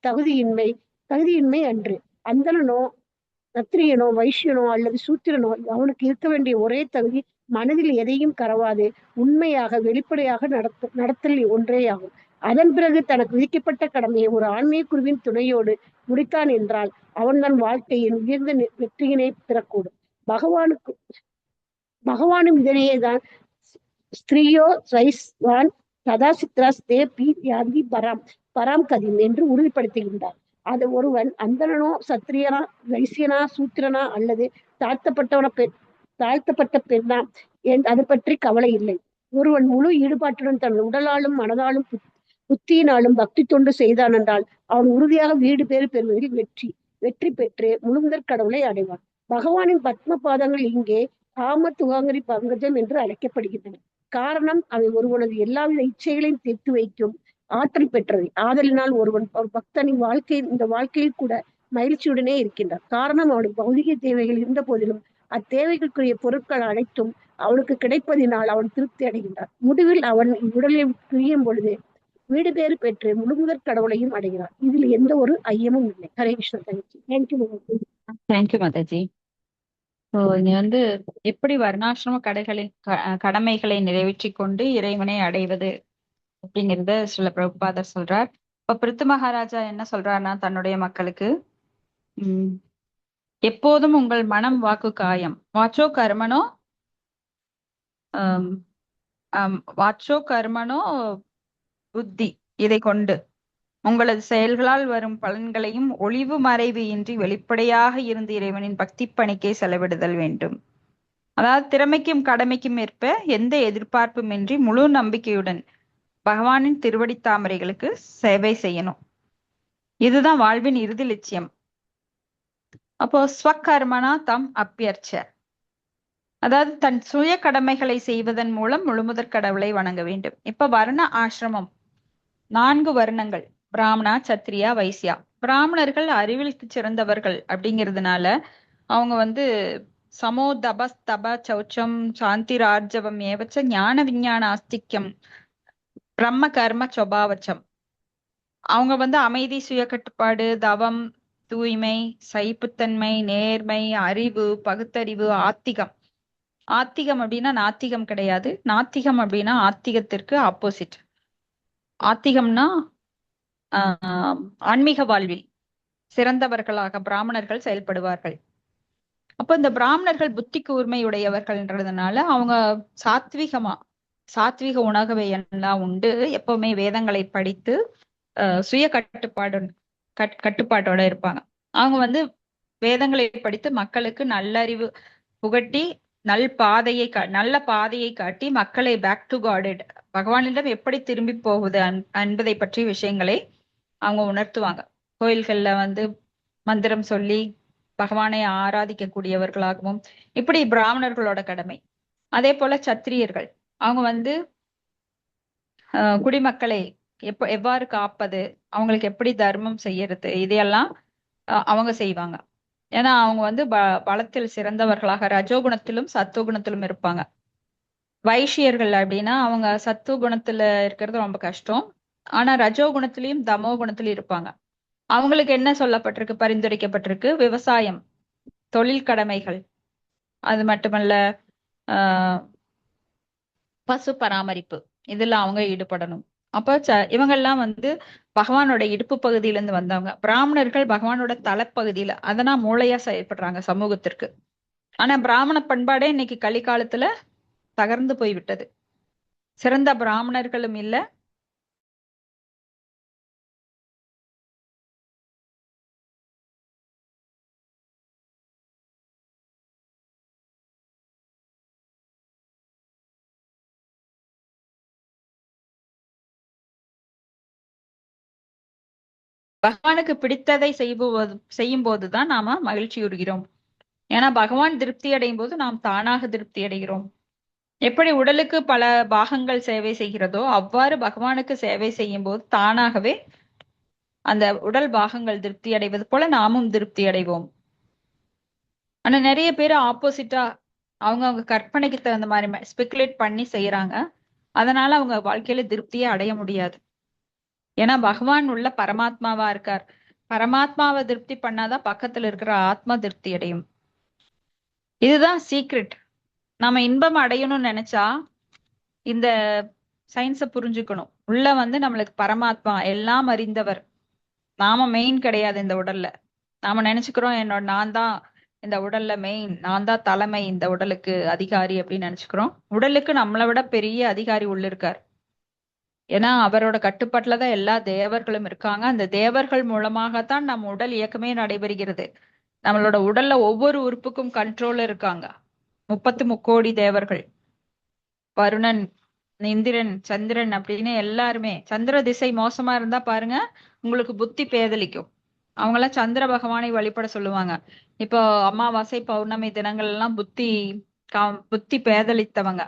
தகுதியின்மை அன்று. அந்தணனோ, சத்திரியனோ, வைஷ்யனோ அல்லது சூத்திரனோ அவனுக்கு இருக்க வேண்டிய ஒரே தகுதி மனதில் எதையும் கரவாது உண்மையாக வெளிப்படையாக நடத்தல் ஒன்றேயாகும். அதன் பிறகு தனக்கு விதிக்கப்பட்ட கடமையை ஒரு ஆன்மீக குருவின் துணையோடு முடித்தான் என்றால் அவன் தன் வாழ்க்கையின் உயர்ந்த வெற்றியினை பெறக்கூடும். பகவானும் இதனையே தான் ஸ்திரியோ ஸ்வைஸ்வான் ததா சித்ராஸ் தே பி யாந்தி பராம் கதிம் என்று உறுதிப்படுத்துகின்றார். அது ஒருவன் அந்தணனோ, சத்திரியனா, வைசியனா, சூத்திரனா அல்லது தாழ்த்தப்பட்ட பெண்ணா அது பற்றி கவலை இல்லை. ஒருவன் முழு ஈடுபாட்டுடன் தனது உடலாலும் மனதாலும் புத்தியினாலும் பக்தி தொண்டு செய்தான் என்றால் அவன் உறுதியாக வீடு பேறு பெறுவதில் வெற்றி பெற்று முழுமுதற் கடவுளை அடைவான். பகவானின் பத்ம பாதங்கள் இங்கே காம துகாங்கரி பங்கஜம் என்று அழைக்கப்படுகின்றன. காரணம், அவை ஒருவனது எல்லாவித இச்சைகளையும் தீர்த்து வைக்கும் ஆற்றல் பெற்றவை. ஆதலினால் ஒரு பக்தனின் இந்த வாழ்க்கையில் கூட மகிழ்ச்சியுடனே இருக்கின்றார். காரணம், அவனுக்கு பௌதிக தேவைகள் இருந்த போதிலும் அத்தேவைகளுக்குரிய பொருட்கள் அனைத்தும் அவனுக்கு கிடைப்பதினால் அவன் திருப்தி அடைகின்றார். முடிவில் அவன் இவ்வுடலை பிரியும் பொழுது வீடு பேறு பெற்று முழுமுதற் கடவுளையும் அடைகிறார். இதில் எந்த ஒரு ஐயமும் இல்லை. ஹரே கிருஷ்ண. தேங்க்யூ. தேங்க்யூ மாதாஜி. இங்க எப்படி வர்ணாசிரம கடமைகளை நிறைவேற்றி கொண்டு இறைவனை அடைவது அப்படிங்கிறத சில பிரபுபாதர் சொல்றார். இப்ப பிருத்து மகாராஜா என்ன சொல்றாருன்னா தன்னுடைய மக்களுக்கு எப்போதும் உங்கள் மனம், வாக்கு, காயம், வாச்சோ கர்மனோ புத்தி, இதை கொண்டு உங்களது செயல்களால் வரும் பலன்களையும் ஒளிவு மறைவு இன்றி வெளிப்படையாக இருந்து இறைவனின் பக்தி பணிக்கே செலவிடுதல் வேண்டும். அதாவது திறமைக்கும் கடமைக்கும் ஏற்ப எந்த எதிர்பார்ப்புமின்றி முழு நம்பிக்கையுடன் பகவானின் திருவடி தாமரைகளுக்கு சேவை செய்யணும். இதுதான் வாழ்வின் இறுதி லட்சியம். அப்போ ஸ்வகர்மனா தம் அப்பியர்ச்ச, அதாவது தன் சுய கடமைகளை செய்வதன் மூலம் முழுமுதற் கடவுளை வணங்க வேண்டும். இப்ப வர்ண ஆசிரமம் 4 வர்ணங்கள், பிராமணா, சத்திரியா, வைசியா. பிராமணர்கள் அறிவிலுக்கு சிறந்தவர்கள் அப்படிங்கிறதுனால அவங்க சமோ தபஸ்தப சௌச்சம் சாந்தி ரார்ஜவம் ஏவச்ச ஞான விஞ்ஞான ஆஸ்திக்யம் பிரம்ம கர்ம சொபாவச்சம். அவங்க அமைதி, சுய கட்டுப்பாடு, தவம், தூய்மை, சகிப்புத்தன்மை, நேர்மை, அறிவு, பகுத்தறிவு, ஆத்திகம். ஆத்திகம் அப்படின்னா நாத்திகம் கிடையாது. நாத்திகம் அப்படின்னா ஆத்திகத்திற்கு ஆப்போசிட். ஆத்திகம்னா ஆன்மீக வாழ்வில் சிறந்தவர்களாக பிராமணர்கள் செயல்படுவார்கள். அப்போ இந்த பிராமணர்கள் புத்தி கூர்மையுடையவர்கள்ன்றதுனால அவங்க சாத்விக உணவை எல்லாம் உண்டு எப்பவுமே வேதங்களை படித்து சுய கட்டுப்பாடு கட்டுப்பாட்டோட இருப்பாங்க. அவங்க வந்து வேதங்களை படித்து மக்களுக்கு நல்லறிவு புகட்டி நல்ல பாதையை காட்டி மக்களை பேக் டு காடட் பகவானிடம் எப்படி திரும்பி போகுது என்பதை பற்றிய விஷயங்களை அவங்க உணர்த்துவாங்க. கோயில்கள்ல வந்து மந்திரம் சொல்லி பகவானை ஆராதிக்கக்கூடியவர்களாகவும் இப்படி பிராமணர்களோட கடமை. அதே போல சத்திரியர்கள் அவங்க வந்து குடிமக்களை எவ்வாறு காப்பது, அவங்களுக்கு எப்படி தர்மம் செய்யறது, இதையெல்லாம் அவங்க செய்வாங்க. ஏன்னா அவங்க வந்து பலத்தில் சிறந்தவர்களாக ரஜோகுணத்திலும் சத்துவகுணத்திலும் இருப்பாங்க. வைஷ்யர்கள் அப்படின்னா அவங்க சத்துவகுணத்துல இருக்கிறது ரொம்ப கஷ்டம். ஆனா ரஜோகுணத்திலையும் தமோ குணத்திலையும் இருப்பாங்க. அவங்களுக்கு என்ன சொல்லப்பட்டிருக்கு, பரிந்துரைக்கப்பட்டிருக்கு? விவசாயம், தொழில் கடமைகள், அது மட்டுமல்ல பசு பராமரிப்பு, இதுல அவங்க ஈடுபடணும். அப்ப இவங்கெல்லாம் வந்து பகவானோட இடுப்பு பகுதியில இருந்து வந்தவங்க. பிராமணர்கள் பகவானோட தலைப்பகுதியில, அதனால் மூளையா செயல்படுறாங்க சமூகத்திற்கு. ஆனா பிராமண பண்பாடே இன்னைக்கு கலிகாலத்துல தகர்ந்து போய்விட்டது. சிறந்த பிராமணர்களும் இல்ல, பகவானுக்கு பிடித்ததை செய்யும் போதுதான் நாம மகிழ்ச்சியுறுகிறோம். ஏன்னா பகவான் திருப்தி அடையும் போது நாம் தானாக திருப்தி அடைகிறோம். எப்படி உடலுக்கு பல பாகங்கள் சேவை செய்கிறதோ அவ்வாறு பகவானுக்கு சேவை செய்யும் போது தானாகவே அந்த உடல் பாகங்கள் திருப்தி அடைவது போல நாமும் திருப்தி அடைவோம். ஆனா நிறைய பேர் ஆப்போசிட்டா அவங்க கற்பனைக்கு தகுந்த மாதிரி ஸ்பெகுலேட் பண்ணி செய்யறாங்க. அதனால அவங்க வாழ்க்கையில திருப்தியே அடைய முடியாது. ஏன்னா பகவான் உள்ள பரமாத்மாவா இருக்கார். பரமாத்மாவை திருப்தி பண்ணாதான் பக்கத்துல இருக்கிற ஆத்மா திருப்தி அடையும். இதுதான் சீக்ரெட். நாம இன்பம் அடையணும்னு நினைச்சா இந்த சயின்ஸை புரிஞ்சுக்கணும். உள்ள வந்து நம்மளுக்கு பரமாத்மா எல்லாம் அறிந்தவர். நாம மெயின் கிடையாது இந்த உடல்ல. நாம நினைச்சுக்கிறோம் நான் தான் இந்த உடல்ல மெயின், நான் தான் தலைமை, இந்த உடலுக்கு அதிகாரி அப்படின்னு நினைச்சுக்கிறோம். உடலுக்கு நம்மளை விட பெரிய அதிகாரி உள்ள இருக்கார். ஏன்னா அவரோட கட்டுப்பாட்டுலதான் எல்லா தேவர்களும் இருக்காங்க. அந்த தேவர்கள் மூலமாகத்தான் நம்ம உடல் இயக்கமே நடைபெறுகிறது. நம்மளோட உடல்ல ஒவ்வொரு உறுப்புக்கும் கண்ட்ரோல் இருக்காங்க. 33 தேவர்கள், வருணன், இந்திரன், சந்திரன் அப்படின்னு எல்லாருமே. சந்திர திசை மோசமா இருந்தா பாருங்க, உங்களுக்கு புத்தி பேதலிக்கும். அவங்கெல்லாம் சந்திர பகவானை வழிபட சொல்லுவாங்க. இப்போ அமாவாசை பௌர்ணமி தினங்கள் எல்லாம் புத்தி பேதலித்தவங்க,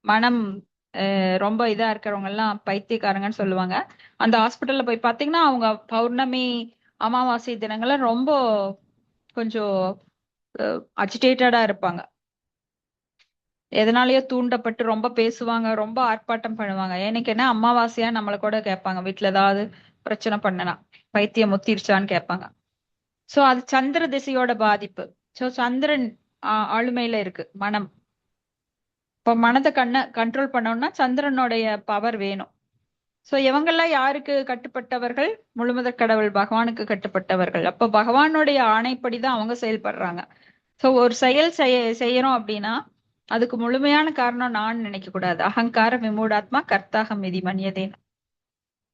மனம் ரொம்ப இதா இருக்கிறவங்க எல்லாம் பைத்தியக்காரங்கன்னு சொல்லுவாங்க. அந்த ஹாஸ்பிட்டல்ல போய் பாத்தீங்கன்னா அவங்க பௌர்ணமி அமாவாசை தினங்கள்ல ரொம்ப கொஞ்சம் அஜிடேட்டடா இருப்பாங்க. எதனாலயோ தூண்டப்பட்டு ரொம்ப பேசுவாங்க, ரொம்ப ஆர்ப்பாட்டம் பண்ணுவாங்க. எனக்கு என்ன அமாவாசையா நம்மளை கூட கேட்பாங்க, வீட்டுல ஏதாவது பிரச்சனை பண்ணனா பைத்தியம் முத்திருச்சான்னு கேட்பாங்க. சோ அது சந்திர திசையோட பாதிப்பு. சோ சந்திரன் ஆளுமையில இருக்கு மனம். இப்ப மனதை கண்ட்ரோல் பண்ணோம்னா சந்திரனுடைய பவர் வேணும். சோ இவங்கெல்லாம் யாருக்கு கட்டுப்பட்டவர்கள்? முழுமுதற் கடவுள் பகவானுக்கு கட்டுப்பட்டவர்கள். அப்ப பகவானுடைய ஆணைப்படிதான் அவங்க செயல்படுறாங்க. சோ ஒரு செயல் செய்யறோம் அப்படின்னா அதுக்கு முழுமையான காரணம் நான் நினைக்க கூடாது. அகங்கார விமூடாத்மா கர்த்தாகம் விதி மன்யதேன.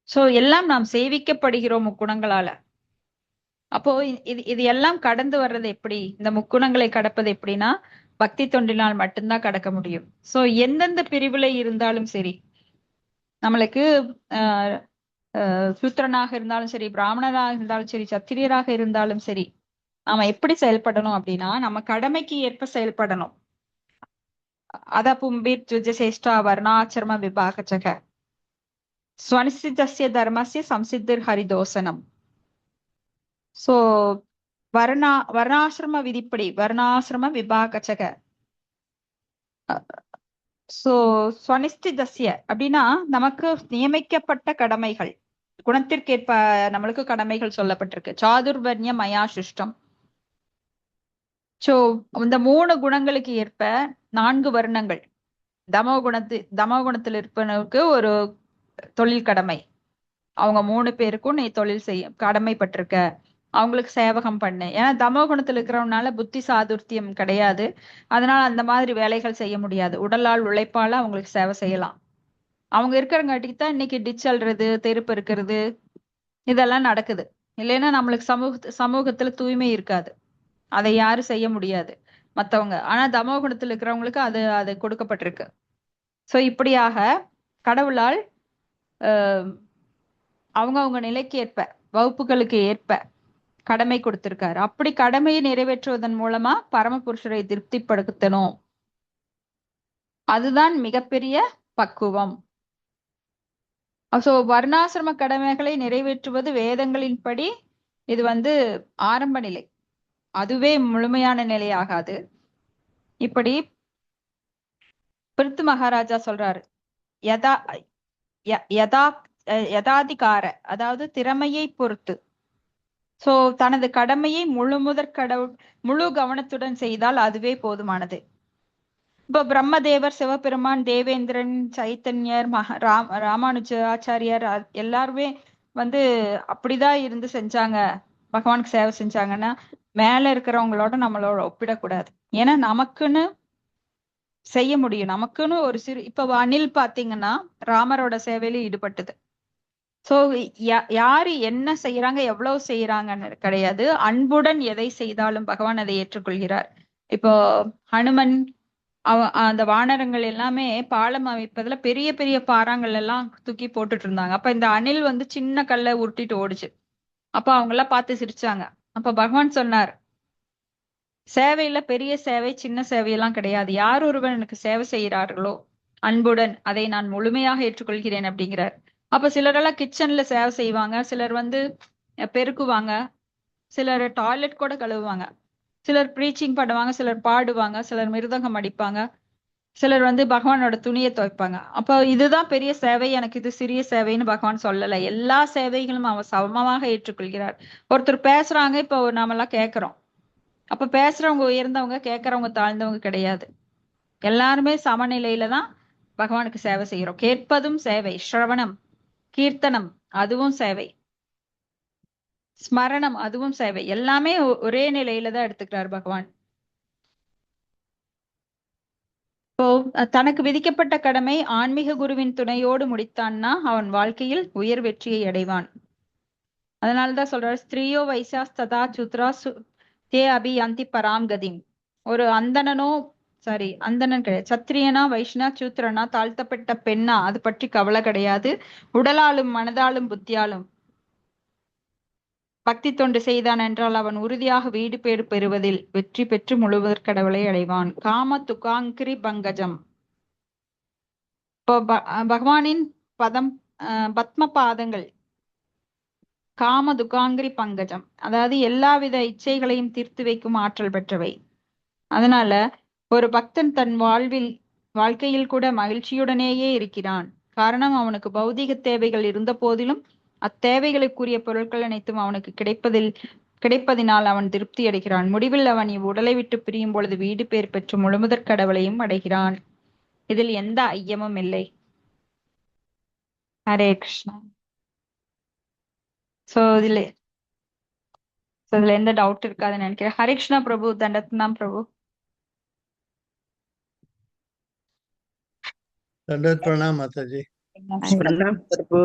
சோ எல்லாம் நாம் சேவிக்கப்படுகிறோம் முக்குணங்களால. அப்போ இது எல்லாம் கடந்து வர்றது எப்படி? இந்த முக்குணங்களை கடப்பது எப்படின்னா பக்தி தொண்டினால் மட்டும்தான் கடக்க முடியும். சோ எந்தெந்த பிரிவுல இருந்தாலும் சரி, நம்மளுக்கு சூத்திரனாக இருந்தாலும் சரி, பிராமணராக இருந்தாலும் சரி, சத்திரியராக இருந்தாலும் சரி, நாம எப்படி செயல்படணும் அப்படின்னா நம்ம கடமைக்கு ஏற்ப செயல்படணும். அத பும்பிர் ஜுஜசேஷ்டா வர்ணாச்சர்ம விபாகச்சக ஸ்வனிசிதஸ்ய தர்மஸ்ய சம்சித்திர் ஹரிதோசனம். சோ வர்ணாசிரம விதிப்படி, வர்ணாசிரம விபாகச்சக. சோ ஸ்வனிஷ்டிதஸ்ய அப்படின்னா நமக்கு நியமிக்கப்பட்ட கடமைகள், குணத்திற்கேற்ப நம்மளுக்கு கடமைகள் சொல்லப்பட்டிருக்கு. சாதுர்வர்ணிய மயா சிருஷ்டம். சோ இந்த 3 குணங்களுக்கு ஏற்ப 4 வர்ணங்கள். தமோ குணத்தில் இருப்பவனுக்கு ஒரு தொழில் கடமை. அவங்க 3 பேருக்கும் நீ தொழில் செய்ய கடமைப்பட்டிருக்க, அவங்களுக்கு சேவகம் பண்ணு. ஏன்னா தமோ குணத்துல இருக்கிறவனால புத்தி சாதுர்த்தியம் கிடையாது. அதனால அந்த மாதிரி வேலைகள் செய்ய முடியாது. உடலால் உழைப்பால அவங்களுக்கு சேவை செய்யலாம். அவங்க இருக்கிறங்காட்டிக்கு தான் இன்னைக்கு டிச் அல்றது, தெருப்பு இருக்கிறது இதெல்லாம் நடக்குது. இல்லைன்னா நம்மளுக்கு சமூகத்துல தூய்மை இருக்காது. அதை யாரும் செய்ய முடியாது மத்தவங்க. ஆனா தமோ குணத்துல இருக்கிறவங்களுக்கு அது கொடுக்கப்பட்டிருக்கு. சோ இப்படியாக கடவுளால் அவங்க நிலைக்கு ஏற்ப, வகுப்புகளுக்கு ஏற்ப கடமை கொடுத்திருக்காரு. அப்படி கடமையை நிறைவேற்றுவதன் மூலமா பரமபுருஷரை திருப்திப்படுத்தணும். அதுதான் மிகப்பெரிய பக்குவம். சோ வர்ணாசிரம கடமைகளை நிறைவேற்றுவது வேதங்களின்படி இது ஆரம்ப நிலை. அதுவே முழுமையான நிலை ஆகாது. இப்படி பிருத்து மகாராஜா சொல்றாரு, யதாதிகார, அதாவது திறமையை பொறுத்து. சோ தனது கடமையை முழு கவனத்துடன் செய்தால் அதுவே போதுமானது. இப்ப பிரம்மதேவர், சிவபெருமான், தேவேந்திரன், சைத்தன்யர், ராமானுஜ ஆச்சாரியார் எல்லாருமே அப்படிதான் இருந்து செஞ்சாங்க, பகவானுக்கு சேவை செஞ்சாங்கன்னா மேல இருக்கிறவங்களோட நம்மளோட ஒப்பிடக்கூடாது. ஏன்னா நமக்குன்னு செய்ய முடியும். நமக்குன்னு ஒரு இப்ப அணில் பாத்தீங்கன்னா ராமரோட சேவையில ஈடுபட்டது. சோ யாரு என்ன செய்யறாங்க, எவ்வளவு செய்யறாங்கன்னு கிடையாது. அன்புடன் எதை செய்தாலும் பகவான் அதை ஏற்றுக்கொள்கிறார். இப்போ ஹனுமன் அந்த வானரங்கள் எல்லாமே பாலம் அமைப்பதுல பெரிய பெரிய பாறாங்கள் எல்லாம் தூக்கி போட்டுட்டு இருந்தாங்க. அப்ப இந்த அணில் சின்ன கல்லை உருட்டிட்டு ஓடுச்சு. அப்ப அவங்க எல்லாம் பார்த்து சிரிச்சாங்க. அப்ப பகவான் சொன்னார், சேவையில பெரிய சேவை சின்ன சேவையெல்லாம் கிடையாது. யார் ஒருவன் எனக்கு சேவை செய்கிறார்களோ அன்புடன் அதை நான் முழுமையாக ஏற்றுக்கொள்கிறேன் அப்படிங்கிறார். அப்ப சிலரெல்லாம் கிச்சன்ல சேவை செய்வாங்க, சிலர் பெருக்குவாங்க, சிலர் டாய்லெட் கூட கழுவுவாங்க, சிலர் ப்ரீச்சிங் பண்ணுவாங்க, சிலர் பாடுவாங்க, சிலர் மிருதங்கம் அடிப்பாங்க, சிலர் பகவானோட துணியை துவைப்பாங்க. அப்போ இதுதான் பெரிய சேவை, எனக்கு இது சிறிய சேவைன்னு பகவான் சொல்லல. எல்லா சேவைகளும் அவர் சமமாக ஏற்றுக்கொள்கிறார். ஒருத்தர் பேசுறாங்க, இப்போ நாமெல்லாம் கேட்கிறோம். அப்ப பேசுறவங்க உயர்ந்தவங்க, கேட்கறவங்க தாழ்ந்தவங்க கிடையாது. எல்லாருமே சமநிலையில தான் பகவானுக்கு சேவை செய்யறோம். கேட்பதும் சேவை, ஸ்ரவணம், கீர்த்தனம் அதுவும் சேவை, ஸ்மரணம் அதுவும் சேவை. எல்லாமே ஒரே நிலையில தான் எடுத்துக்கிறார் பகவான். இப்போ தனக்கு விதிக்கப்பட்ட கடமை ஆன்மீக குருவின் துணையோடு முடித்தான்னா அவன் வாழ்க்கையில் உயர் வெற்றியை அடைவான். அதனாலதான் சொல்றாரு, ஸ்திரீயோ வைசாஸ் ததா சுத்ரா தே அபி யந்தி பராம் கதிம். ஒரு அந்தணன் கிடையாது, சத்திரியனா வைஷ்ணா சூத்திரனா தாழ்த்தப்பட்ட பெண்ணா அது பற்றி கவலை கிடையாது. உடலாலும் மனதாலும் புத்தியாலும் பக்தி தொண்டு செய்தான் என்றால் அவன் உறுதியாக வீடு பேடு பெறுவதில் வெற்றி பெற்று முழுவதற் கடவுளை அடைவான். காம துகாங்கிரி பங்கஜம். இப்போ பகவானின் பத்ம பாதங்கள் காம துகாங்கிரி பங்கஜம், அதாவது எல்லாவித இச்சைகளையும் தீர்த்து வைக்கும் ஆற்றல் பெற்றவை. அதனால ஒரு பக்தன் தன் வாழ்க்கையில் கூட மகிழ்ச்சியுடனேயே இருக்கிறான். காரணம், அவனுக்கு பௌதிக தேவைகள் இருந்த போதிலும் அத்தேவைகளுக்குரிய பொருட்கள் அனைத்தும் அவனுக்கு கிடைப்பதினால் அவன் திருப்தி அடைகிறான். முடிவில் அவன் இவ்வுடலை விட்டு பிரியும் பொழுது வீடு பேர் பெற்று முழுமுதற் கடவுளையும் அடைகிறான். இதில் எந்த ஐயமும் இல்லை. ஹரே கிருஷ்ணா. சோ இதுல எந்த டவுட் இருக்காதுன்னு நினைக்கிறேன். ஹரே கிருஷ்ணா பிரபு. தண்டத்னாம் பிரபு. दंडवत प्रणाम माता जी। प्रणाम प्रभु।